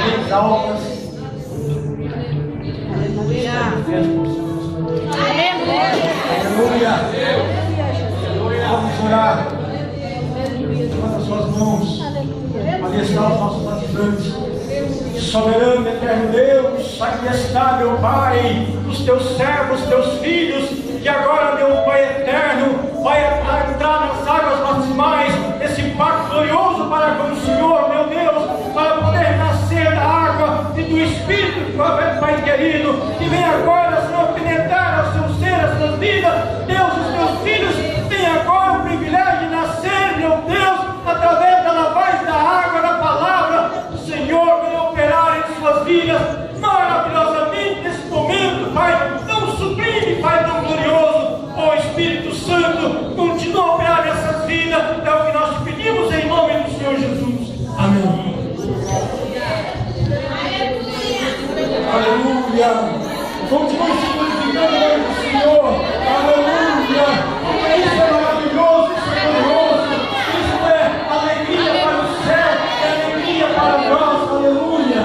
Três almas. Aleluia. Vamos orar. Levanta as suas mãos. Abençoar os nossos batizantes. Soberano, eterno Deus, aqui está, meu Pai, os teus servos, teus filhos, que agora, meu Pai eterno, vai entrar nas águas batismais, esse pacto glorioso para com o Senhor, meu Deus, para poder nascer da água e do Espírito, Pai querido, que vem agora, Senhor, penetrar ao seu ser, as suas vidas. Deus, os teus filhos têm agora o privilégio de nascer, meu Deus, através da lavagem da água, da palavra do Senhor, que operar em suas vidas maravilhosamente nesse momento, Pai, tão sublime, Pai, tão glorioso. Ó Espírito Santo, continua a operar nessas vidas, é o que nós te pedimos em nome do Senhor Jesus. Amém. Aleluia. Continue se glorificando o nome do Senhor. Aleluia. Isso é maravilhoso, isso é glorioso, isso é alegria para o céu, é alegria para nós. Aleluia.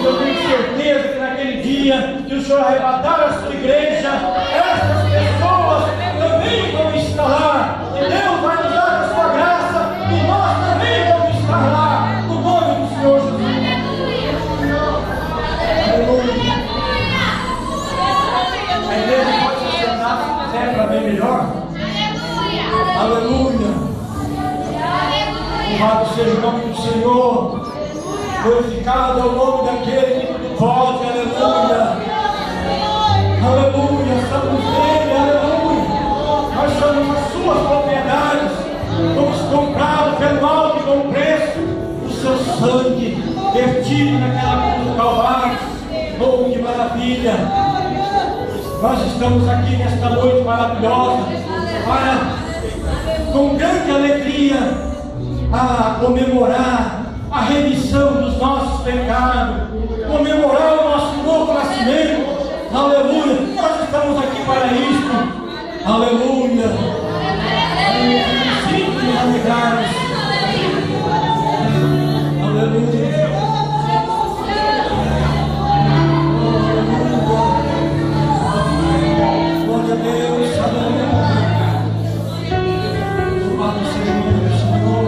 Eu tenho certeza que naquele dia que o Senhor arrebatar a sua igreja, essas pessoas também vão estar lá. E Deus vai nos dar a sua graça e nós também vamos estar lá. No nome do Senhor Jesus. Aleluia. A igreja pode se sentar se quiser para ver melhor. Aleluia. Louvado seja o nome do Senhor. Glorificado é o nome daquele que tudo pode. Aleluia. Aleluia. Estamos nele. Aleluia. Nós somos as suas propriedades. Fomos comprados pelo alto e bom preço. O seu sangue vertido naquela cruz do Calvário. Oh, que maravilha. Nós estamos aqui nesta noite maravilhosa para, com grande alegria, a comemorar a remissão dos nossos pecados, comemorar o nosso novo nascimento. Aleluia. Nós estamos aqui para isso. Aleluia. Sim, nos alegrarmos. Aleluia. Glória a Deus. Aleluia. Louvado seja o nome do Senhor.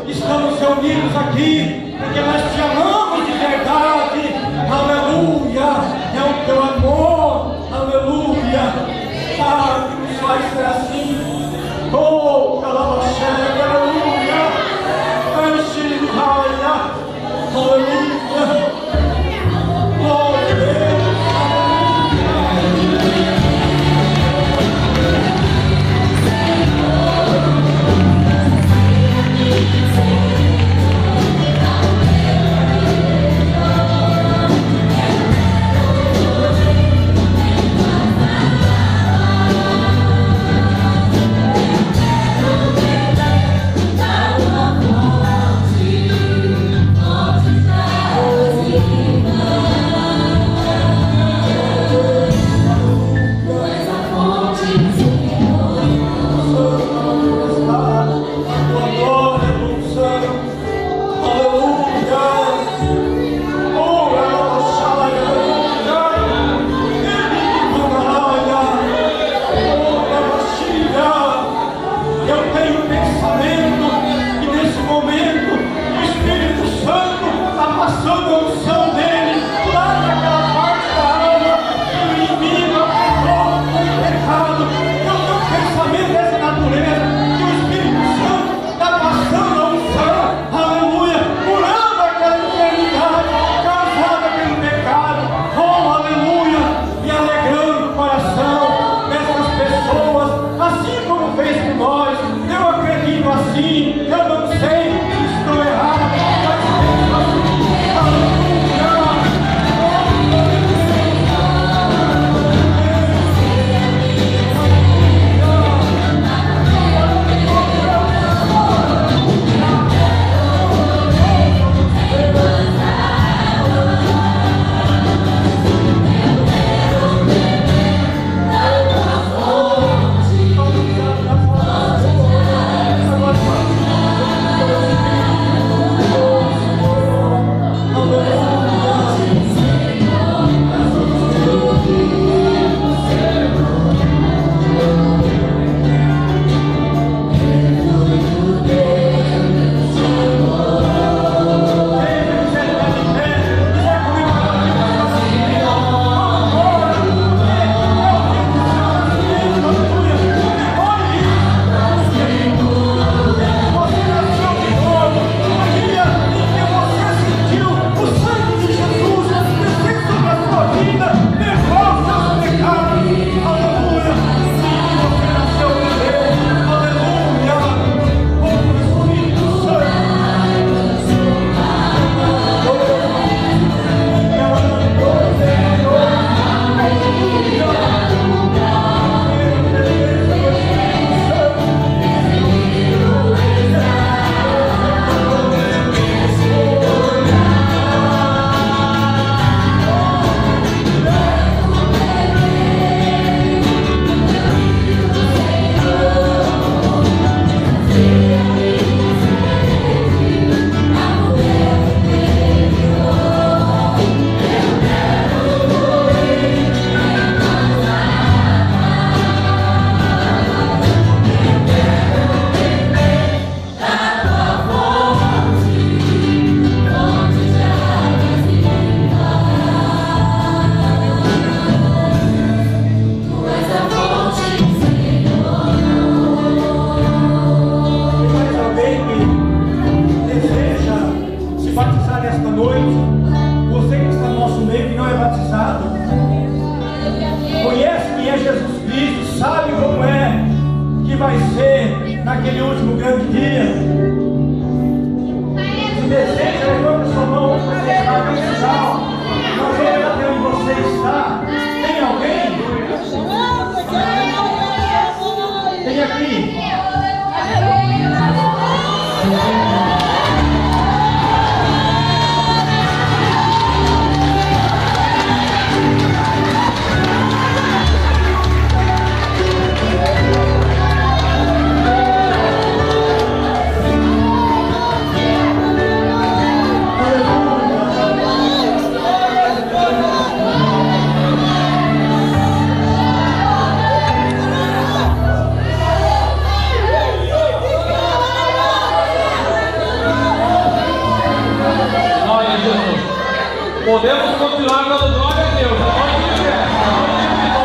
Estamos reunidos aqui, porque nós te amamos de verdade. Aleluia, é o teu amor, aleluia. Pai, nos faz ser assim. Oh, calabachega, aleluia. Enche-me, raia, aleluia. Glória a Deus. Podemos continuar dando glória a Deus. Onde estiver, onde estiver.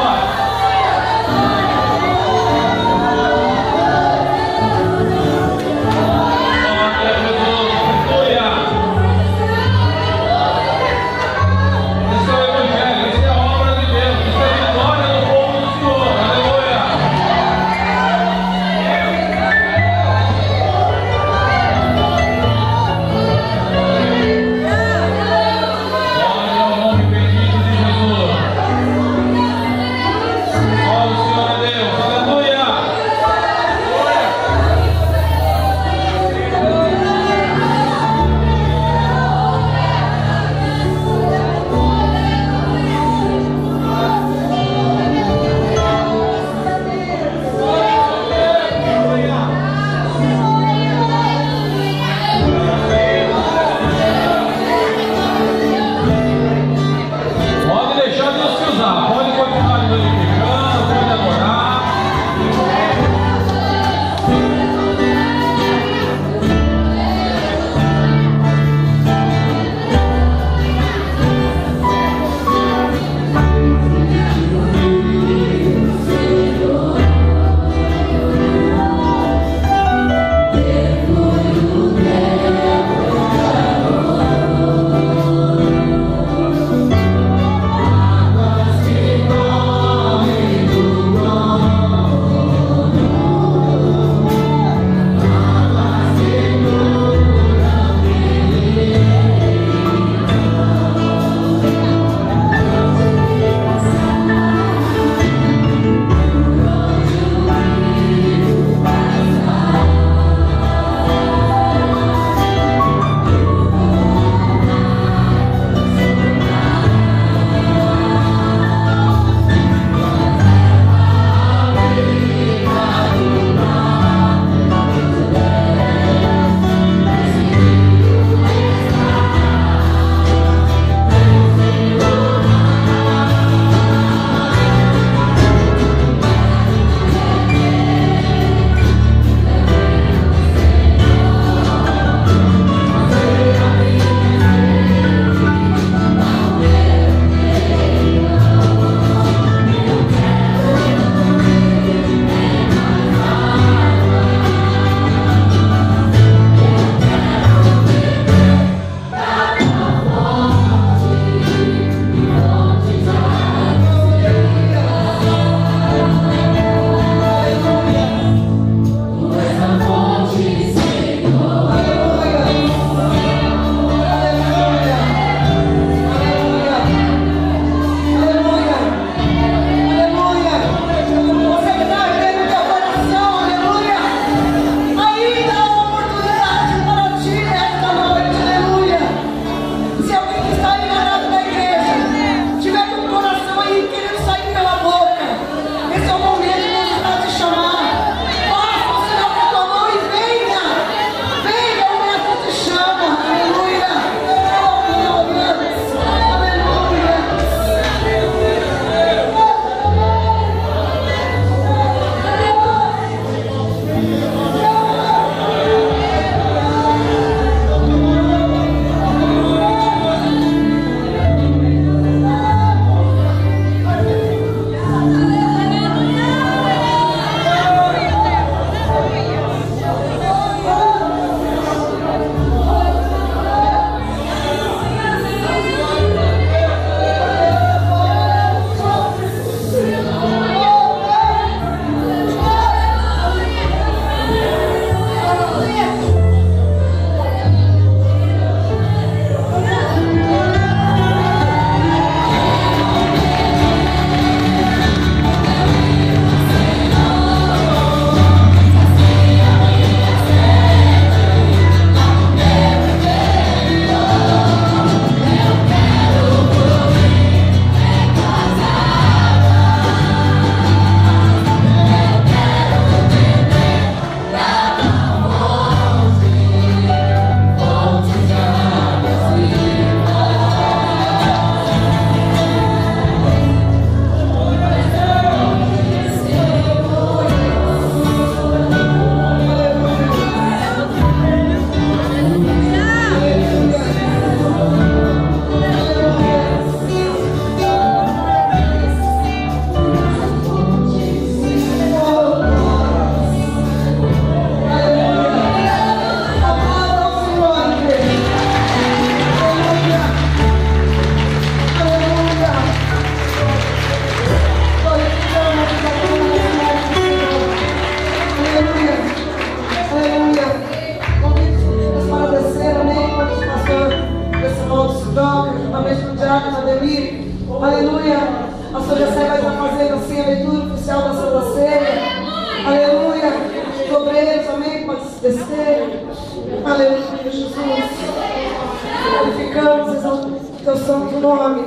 santo nome.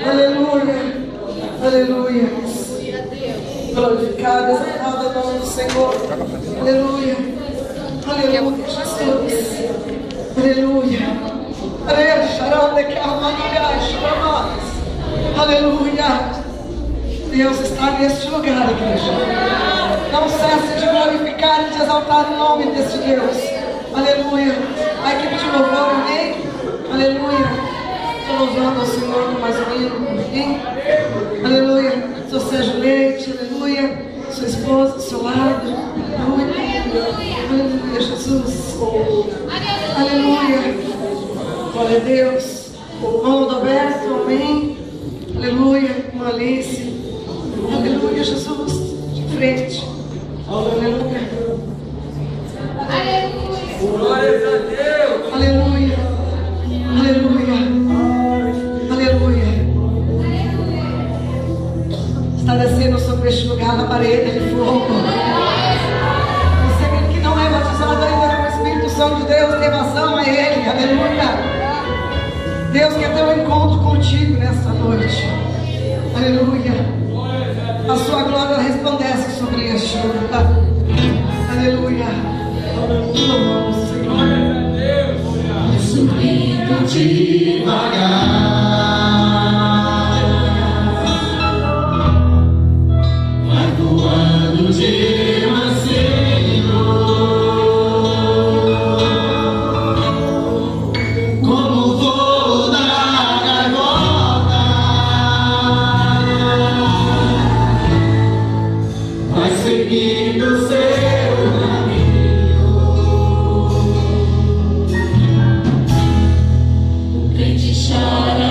Aleluia. Aleluia. Glorificado, exaltado o nome do Senhor. Aleluia. Aleluia, Jesus. Aleluia. Aleluia. Deus está neste lugar, igreja. Não cesse de glorificar e de exaltar o nome desse Deus. Aleluia. A equipe de louvor, amém? Aleluia. Estou louvando ao Senhor com mais um hino, amém? Aleluia. Seu Sérgio Leite, aleluia. Sua esposa, do seu lado, aleluia. Aleluia, Jesus. Aleluia. Glória a Deus. Irmão Adalberto, amém. Aleluia. Irmã Alice. Aleluia, Jesus. De frente. Aleluia. Glória a Deus. Aleluia. Aleluia. Aleluia. Está descendo sobre este lugar na parede de fogo. Você que não é batizado ainda com o Espírito Santo de Deus, tem razão a Ele. Aleluia. Deus quer ter um encontro contigo nesta noite. Aleluia. A sua glória resplandece sobre este lugar. Aleluia. Louvamos, Senhor. Subindo devagar, vai voando de mansinho, como o voo da gaivota, vai seguindo seu chora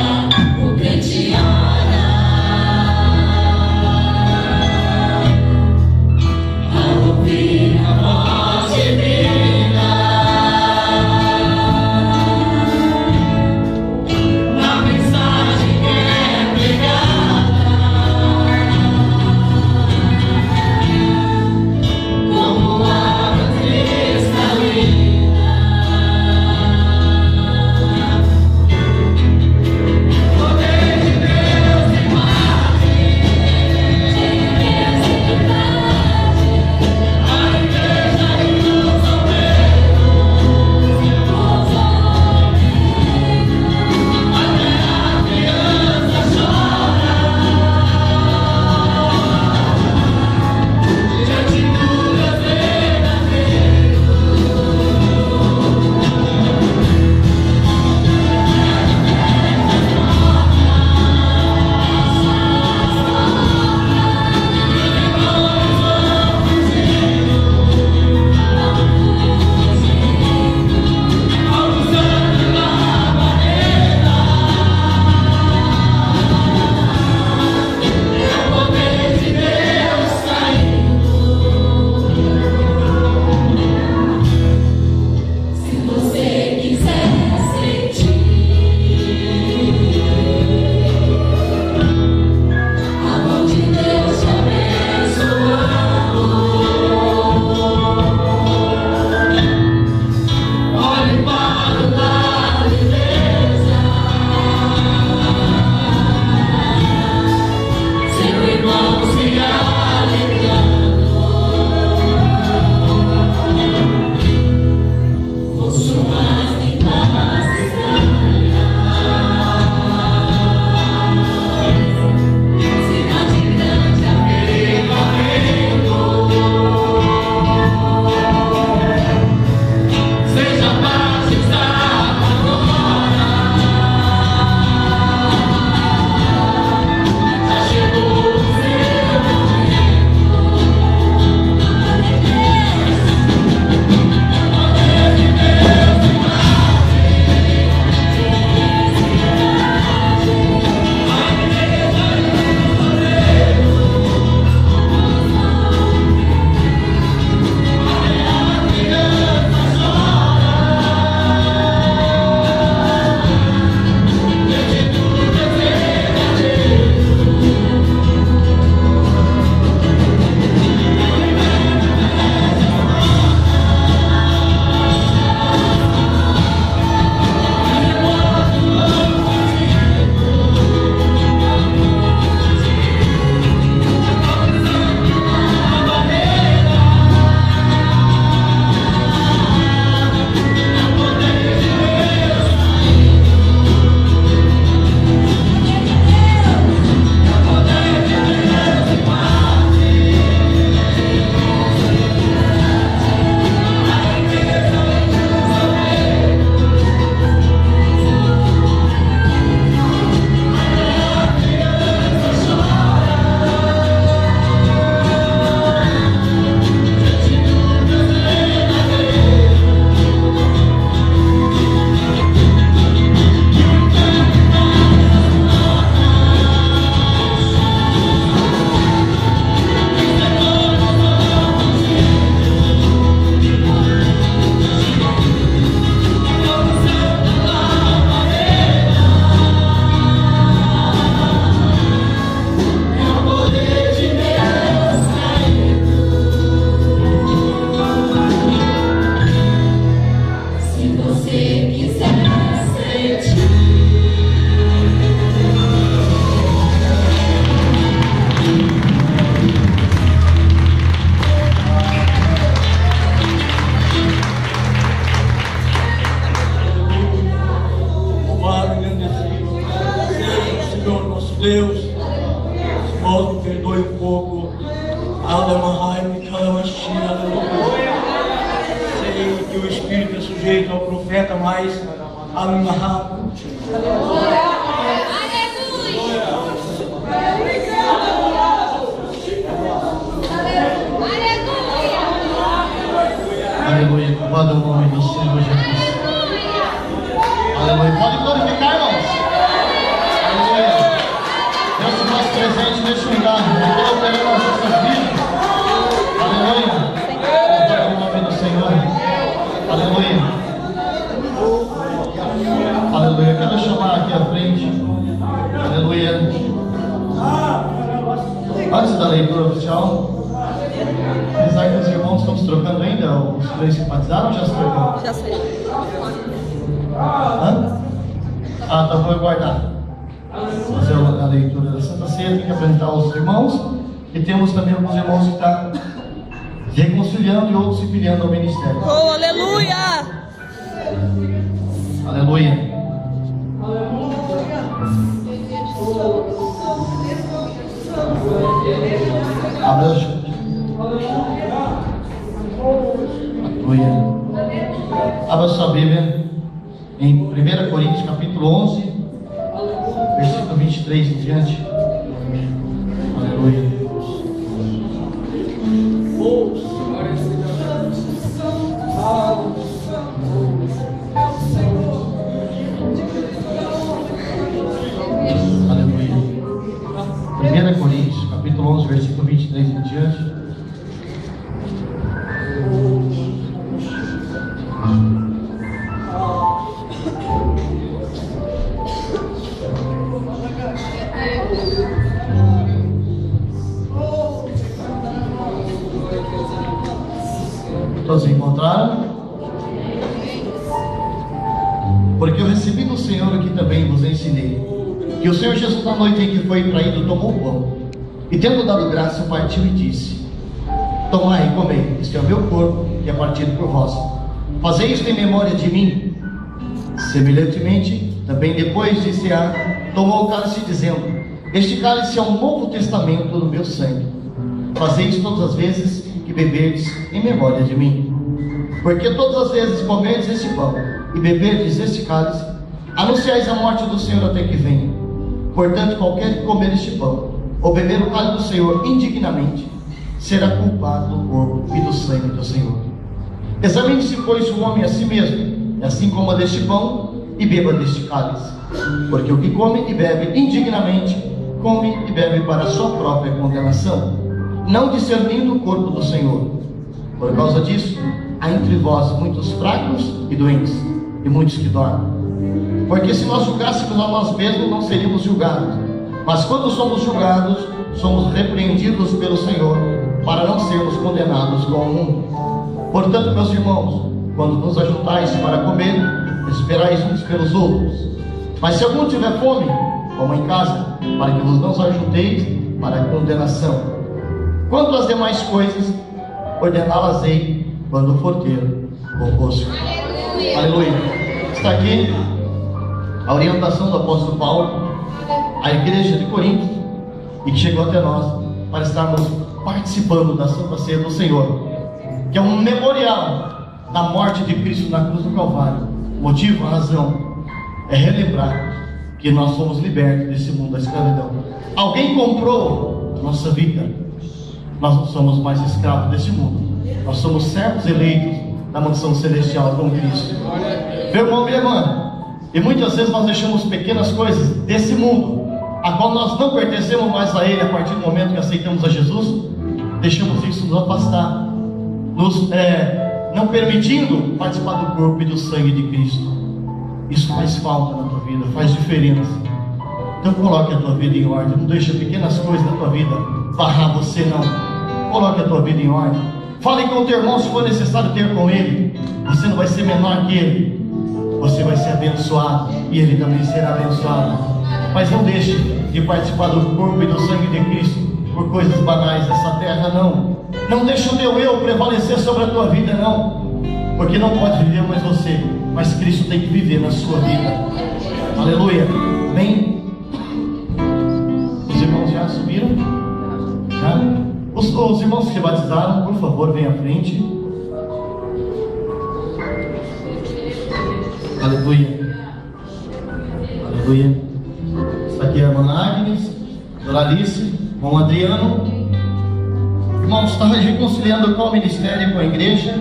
Deus, volta e perdoe um pouco. Sei que o Espírito é sujeito ao profeta, mas aleluia, culpado o nome do Senhor Jesus. Aleluia, pode glorificar, irmãos. Aleluia. Deus se faz presente neste lugar, Ele operando nas nossas vidas. Aleluia. Culpado o nome do Senhor. Aleluia. Aleluia. Quero chamar aqui à frente. Aleluia. Antes da leitura oficial, apesar que os irmãos estão se trocando ainda, os três simpatizaram ou já se trocaram? Já sei. Tá, vou aguardar. Fazer a leitura da Santa Ceia, tem que apresentar aos irmãos. E temos também alguns irmãos que estão reconciliando e outros se filiando ao ministério. Oh, aleluia! Aleluia. Abra Abra sua Bíblia em 1 Coríntios capítulo 11, versículo 23 em diante. Aleluia. Aleluia. 1 Coríntios capítulo 11, versículo 23 em diante. Todos encontraram? Porque eu recebi do Senhor o que também vos ensinei, que o Senhor Jesus, na noite em que foi traído, tomou o pão e, tendo dado graça, partiu e disse: tomai e comei, este é o meu corpo que é partido por vós. Fazei isto em memória de mim. Semelhantemente, também depois de cear, tomou o cálice, dizendo: este cálice é um novo testamento no meu sangue. Fazei isto todas as vezes que beberdes em memória de mim. Porque todas as vezes comerdes este pão e beberdes este cálice, anunciais a morte do Senhor até que venha. Portanto, qualquer que comer este pão ou beber o cálice do Senhor indignamente, será culpado do corpo e do sangue do Senhor. Examine-se, pois, o homem a si mesmo, e assim coma deste pão e beba deste cálice. Porque o que come e bebe indignamente, come e bebe para a sua própria condenação, não discernindo o corpo do Senhor. Por causa disso, há entre vós muitos fracos e doentes, e muitos que dormem. Porque se nós julgássemos a nós mesmos, não seríamos julgados. Mas quando somos julgados, somos repreendidos pelo Senhor, para não sermos condenados com o mundo. Portanto, meus irmãos, quando nos ajuntais para comer, esperais uns pelos outros. Mas se algum tiver fome, coma em casa, para que vos não ajunteis para a condenação. Quanto às demais coisas, ordená-las-ei quando for ter convosco. Aleluia. Aleluia. Está aqui a orientação do apóstolo Paulo à igreja de Corinto, e que chegou até nós para estarmos participando da Santa Ceia do Senhor, que é um memorial da morte de Cristo na cruz do Calvário. O motivo, a razão é relembrar que nós fomos libertos desse mundo da escravidão. Alguém comprou a nossa vida. Nós não somos mais escravos desse mundo. Nós somos servos eleitos da mansão celestial com Cristo. Meu irmão, minha irmã, e muitas vezes nós deixamos pequenas coisas desse mundo, a qual nós não pertencemos mais a Ele a partir do momento que aceitamos a Jesus. Deixamos isso nos afastar, não permitindo participar do corpo e do sangue de Cristo. Isso faz falta na tua vida, faz diferença. Então coloque a tua vida em ordem. Não deixe pequenas coisas na tua vida barrar você, não. Coloque a tua vida em ordem. Fale com o teu irmão se for necessário ter com ele. Você não vai ser menor que ele. Você vai ser abençoado e ele também será abençoado. Mas não deixe de participar do corpo e do sangue de Cristo por coisas banais dessa terra, não. Não deixe o teu eu prevalecer sobre a tua vida, não. Porque não pode viver mais você, mas Cristo tem que viver na sua vida. Aleluia. Amém? Os irmãos que batizaram, por favor, venham à frente. Aleluia. Aleluia. Está aqui a irmã Agnes, Doralice, irmão Adriano. Irmãos, está reconciliando com o ministério e com a igreja.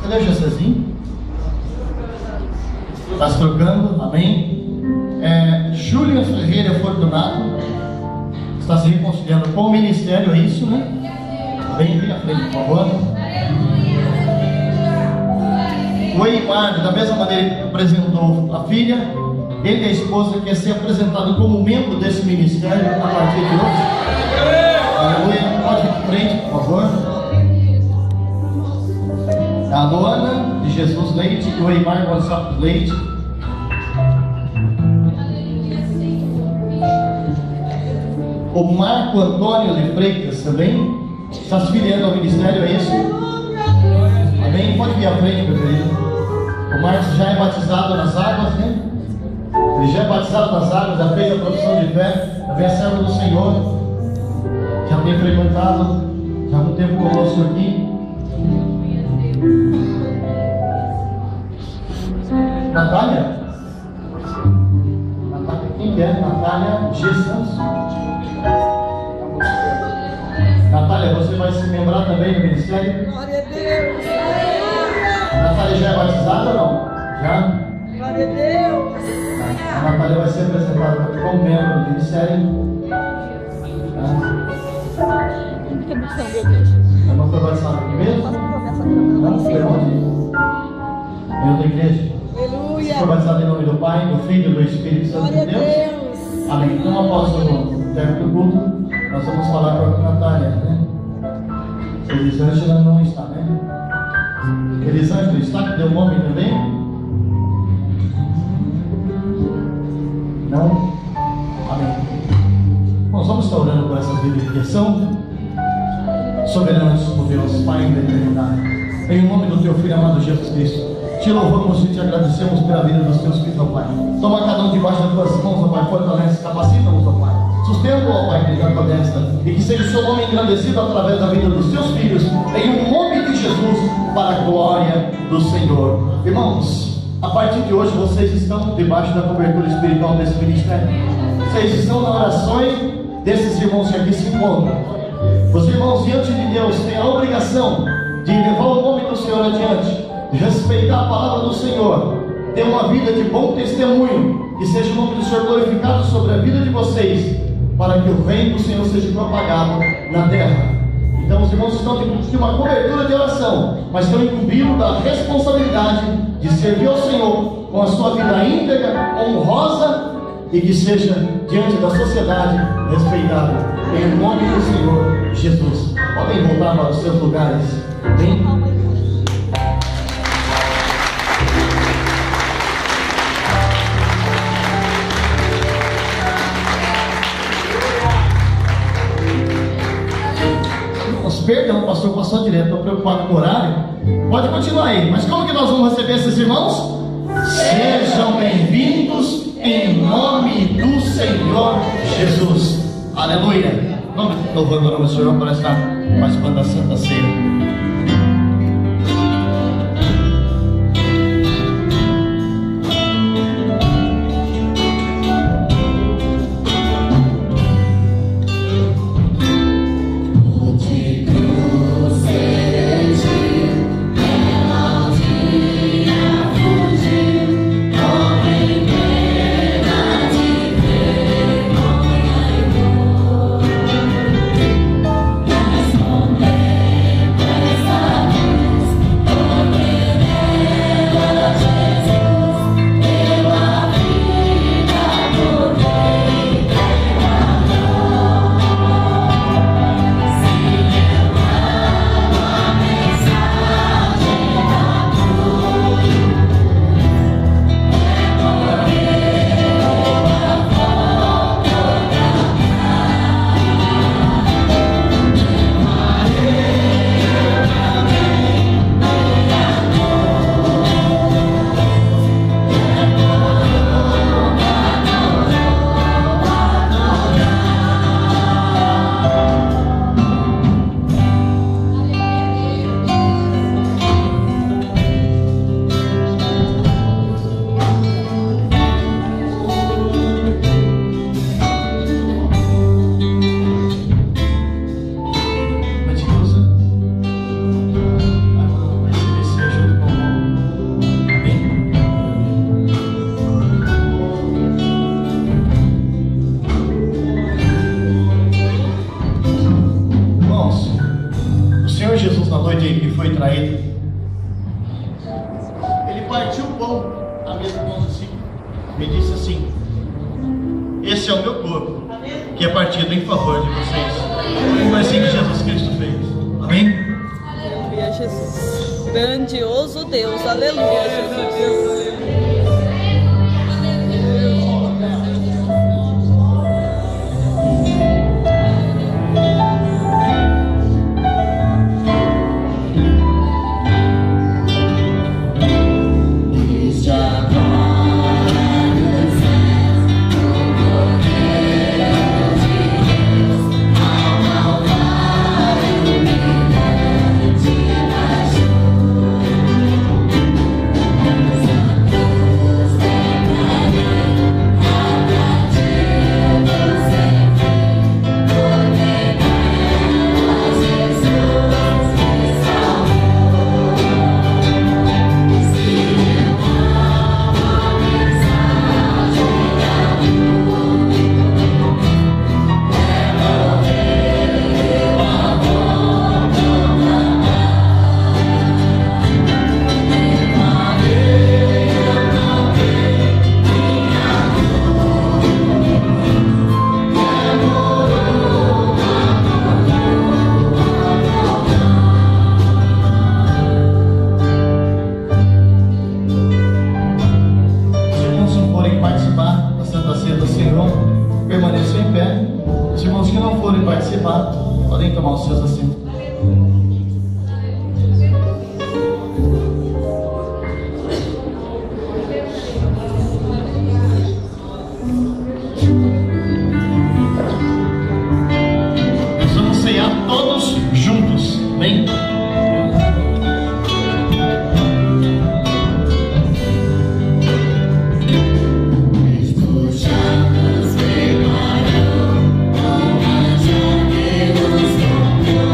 Cadê o Jessezinho? Está se trocando, amém. Júlia Ferreira Fortunato está se reconciliando com o ministério, é isso, né? Vem à frente, por favor. O Eimar, da mesma maneira que apresentou a filha, ele e a esposa quer ser apresentado como membro desse ministério a partir de hoje. Aleluia. Pode vir à frente, por favor. A Luana de Jesus Leite e o Eimar Gonçalves Leite. O Marco Antônio de Freitas também está se filiando ao ministério, é isso? Amém? Pode vir à frente, meu querido. O Marcos já é batizado nas águas, né? Ele já é batizado nas águas, já fez a profissão de fé, já vem a serva do Senhor, já tem frequentado já há um tempo conosco aqui. Natália? Natália, quem que é? Natália G. Santos. Natália, você vai se membrar também no ministério? Glória a Deus. A Natália já é batizada ou não? Já? Glória a Deus. A Natália vai ser apresentada como membro do ministério. Ela não foi batizada aqui mesmo? Não? Foi onde? Em outra igreja? Aleluia. Foi batizada em nome do Pai, do Filho e do Espírito Santo de Glória a Deus? Deus. Amém. Então, após o término do culto, nós vamos falar com a Natália, né? Elisângela não está, né? Elisângela está, que deu nome também? Não? Amém. Bom, vamos estar orando por essa vida de direção. Soberano e Deus, Pai da eternidade, em nome do Teu Filho amado Jesus Cristo, te louvamos e te agradecemos pela vida dos Teus filhos, ó Pai. Toma cada um debaixo das Tuas mãos, ó Pai, fortalece, capacita-nos, ó Pai. Sustenta, ó Pai, que já destra, e que seja o Seu nome engrandecido através da vida dos Teus filhos, em nome de Jesus, para a glória do Senhor. Irmãos, a partir de hoje vocês estão debaixo da cobertura espiritual desse ministério. Vocês estão nas orações desses irmãos que aqui se encontram. Os irmãos diante de Deus têm a obrigação de levar o nome do Senhor adiante, de respeitar a palavra do Senhor, ter uma vida de bom testemunho, que seja o nome do Senhor glorificado sobre a vida de vocês, para que o reino do Senhor seja propagado na terra. Então os irmãos estão de uma cobertura de oração, mas estão incumbidos da responsabilidade de servir ao Senhor com a sua vida íntegra, honrosa, e que seja diante da sociedade respeitada, em nome do Senhor Jesus. Podem voltar para os seus lugares. Amém? Perdão, pastor, passou direto, estou preocupado com o horário. Pode continuar aí, mas como que nós vamos receber esses irmãos? Sejam bem-vindos em nome do Senhor Jesus. Aleluia. Vamos louvando o nome do Senhor para estar participando da Santa Ceia. Responder, Ele partiu o pão, a mesma mão assim, e disse assim: esse é o meu corpo, que é partido em favor de vocês. Foi assim que Jesus Cristo fez. Amém? Aleluia, Jesus. Grandioso Deus. Aleluia, Jesus. Podem tomar os seus assentos. Nós vamos ceiar todos juntos. Vem. Escuchamos, preparou, uma já Deus comprou.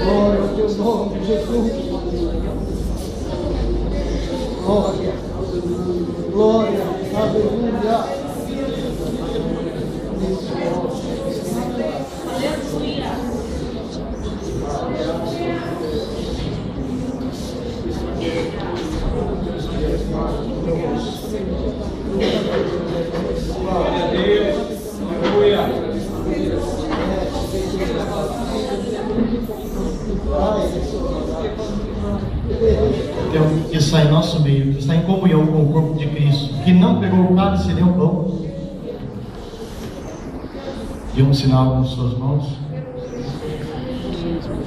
Glória ao teu nome, Jesus. Glória, glória, aleluia. Glória a Deus, aleluia. Que está em nosso meio, que está em comunhão com o corpo de Cristo, que não pegou o cálice e nem o pão, dê um sinal com suas mãos.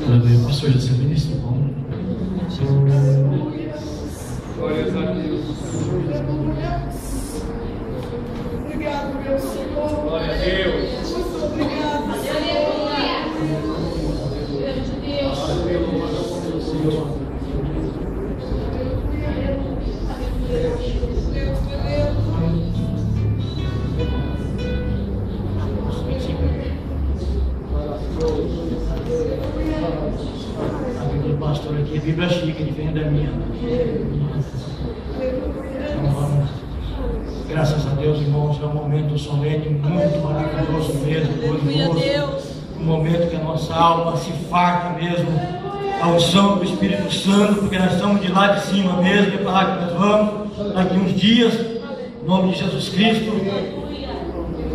Aleluia. Pastor, já se ministra o pão. Glória a Deus. Obrigado, meu Senhor. Glória a Deus. Muito obrigado, Senhor. Pastor, aqui a Bíblia chica, diferente da minha. Então vamos, graças a Deus, irmãos, é um momento solene, muito maravilhoso mesmo, glorioso. Um momento que a nossa alma se farta mesmo, a unção do Espírito Santo, porque nós estamos de lá de cima mesmo, é para lá que nós vamos, daqui uns dias, em nome de Jesus Cristo.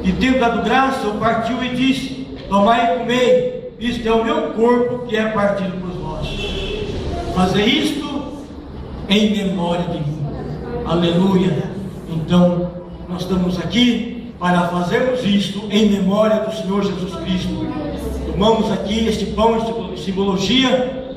E tendo dado graça, eu partiu e disse: tomai e comei, isto é o meu corpo que é partido por vós. Fazer isto em memória de mim. Aleluia. Então, nós estamos aqui para fazermos isto em memória do Senhor Jesus Cristo. Tomamos aqui este pão, esta simbologia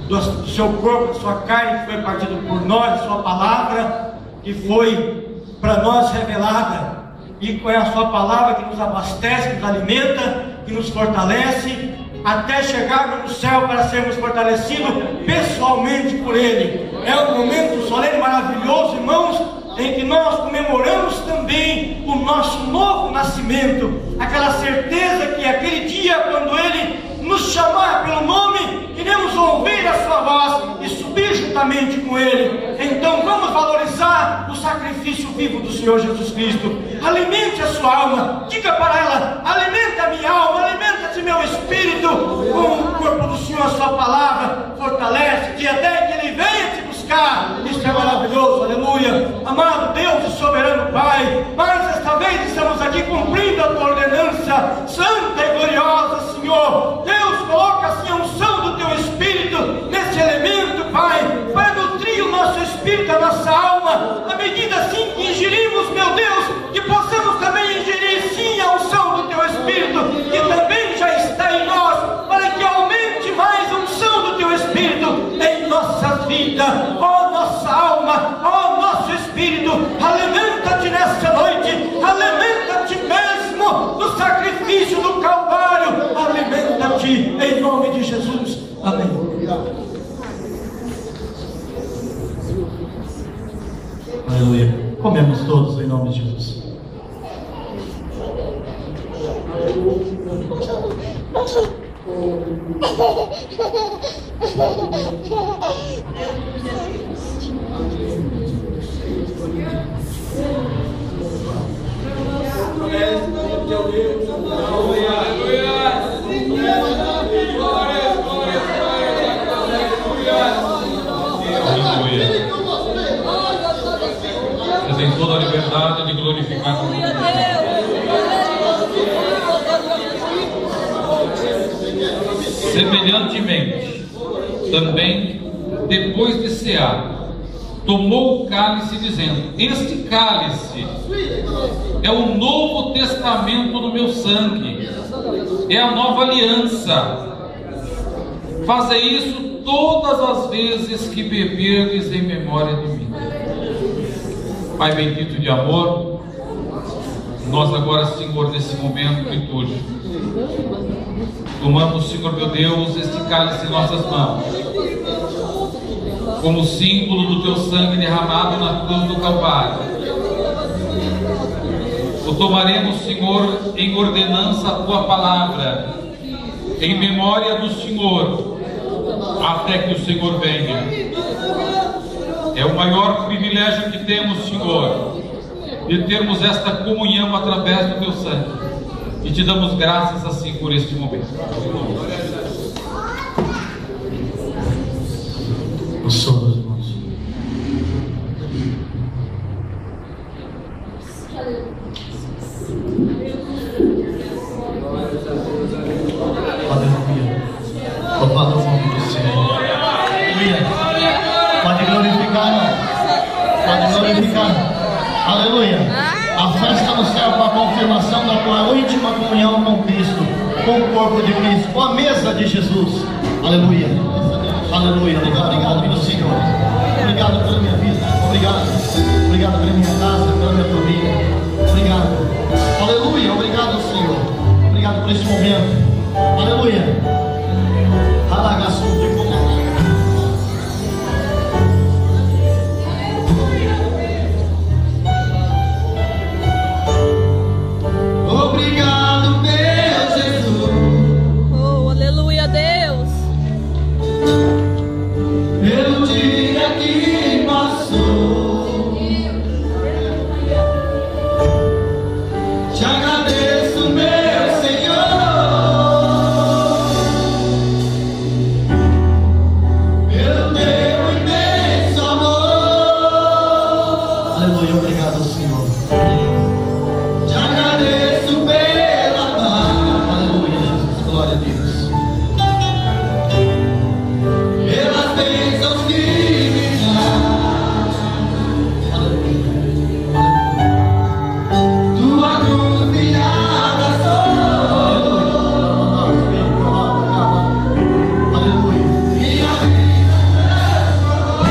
do seu corpo, da sua carne, que foi partido por nós, a sua palavra, que foi para nós revelada. E é a sua palavra que nos abastece, que nos alimenta, que nos fortalece, até chegarmos no céu para sermos fortalecidos pessoalmente por Ele. É um momento solene, maravilhoso, irmãos, em que nós comemoramos também o nosso novo nascimento, aquela certeza que aquele dia, quando Ele nos chamar pelo nome, iremos ouvir a sua voz e subir juntamente com Ele. Então vamos valorizar o sacrifício vivo do Senhor Jesus Cristo. Alimente a sua alma, diga para ela: alimenta a minha alma, alimenta-te meu espírito com o corpo do Senhor, a sua palavra fortalece-te até que Ele venha te buscar. Isso é maravilhoso, aleluia. Amado Deus e soberano Pai, mais esta vez estamos aqui cumprindo a tua ordenança santa e gloriosa, Senhor. Deus, coloca assim a unção do teu Espírito nesse elemento, Pai, para nutrir o nosso espírito, a nossa alma, à medida assim que ingerimos, meu Deus, que possamos também ingerir sim a unção do teu Espírito, que também já está em nós, para que aumente mais a unção do teu Espírito em nossas vidas, ó nossa alma, ó nosso espírito. Alimenta-te nesta noite, alimenta-te mesmo no sacrifício do Calvário, alimenta-te em nome de Jesus. Amém. Aleluia. Comemos todos em nome de Jesus. Você tem toda a liberdade de glorificar o nome de Deus. Semelhantemente, também, depois de cear, tomou o cálice, dizendo: este cálice é o novo testamento do meu sangue, é a nova aliança. Fazei isso todas as vezes que beberdes em memória de mim. Pai bendito de amor, nós agora, Senhor, nesse momento litúrgico, tomamos, Senhor meu Deus, este cálice em nossas mãos, como símbolo do teu sangue derramado na cruz do Calvário. O tomaremos, Senhor, em ordenança à tua palavra, em memória do Senhor, até que o Senhor venha. É o maior privilégio que temos, Senhor, de termos esta comunhão através do teu sangue, e te damos graças assim por este momento. O som dos irmãos. Aleluia. Louvado o nome do Senhor. Aleluia. Pode glorificar, não. Pode glorificar. Aleluia. A festa no céu com a confirmação da tua íntima comunhão com Cristo, com o corpo de Cristo, com a mesa de Jesus. Aleluia. Aleluia. Obrigado pelo Senhor. Obrigado pela minha vida. Obrigado. Obrigado pela minha casa, pela minha família. Obrigado. Aleluia. Obrigado, Senhor. Obrigado por esse momento. Aleluia. Obrigado, meu Jesus. Oh, aleluia, Deus. Pelo dia que passou, te agradeço, meu Senhor, pelo teu imenso amor. Aleluia. Obrigado, Senhor. Te agradeço pela paz. Aleluia, Jesus. Glória a Deus. Pelas bênçãos que me dá, tua cruz me abraçou, Aleluia. minha vida transformou.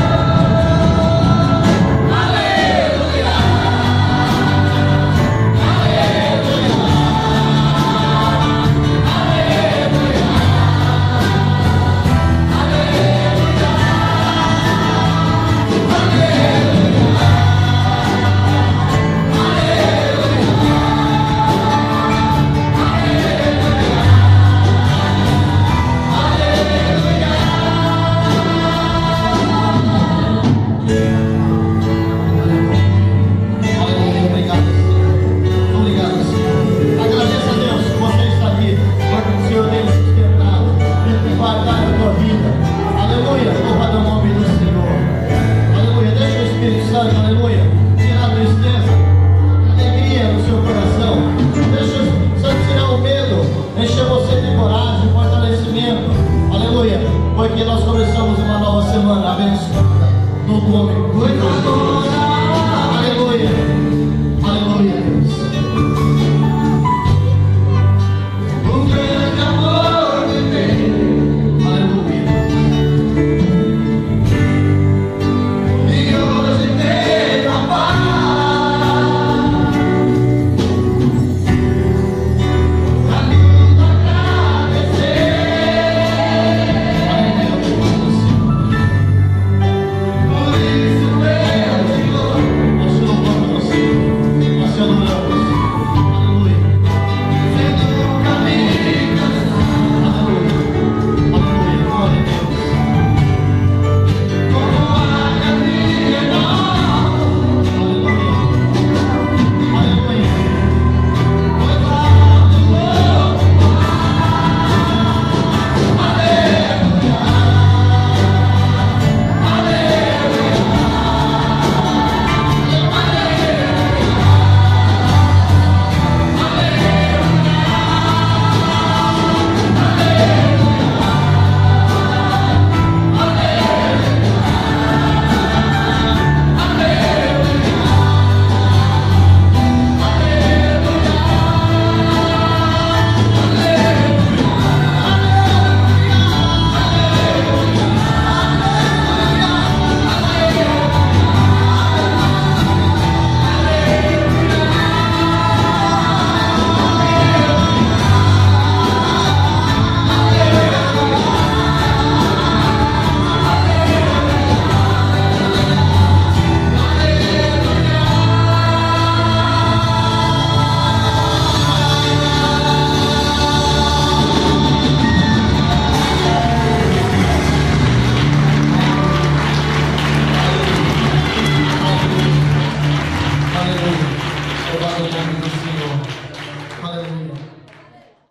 Aleluia, Aleluia. Obrigado, Senhor. Obrigado, Senhor. Agradeça a Deus que você está aqui, porque o Senhor tem sustentado, tem guardado a tua vida. Aleluia. Louvado o nome do Senhor. Aleluia. Deixa o Espírito Santo, aleluia, tirar a tristeza, alegria no seu coração. Deixa o Espírito Santo tirar o medo, encher você de coragem, fortalecimento. Aleluia. Porque nós começamos uma nova semana abençoada no nome do Senhor.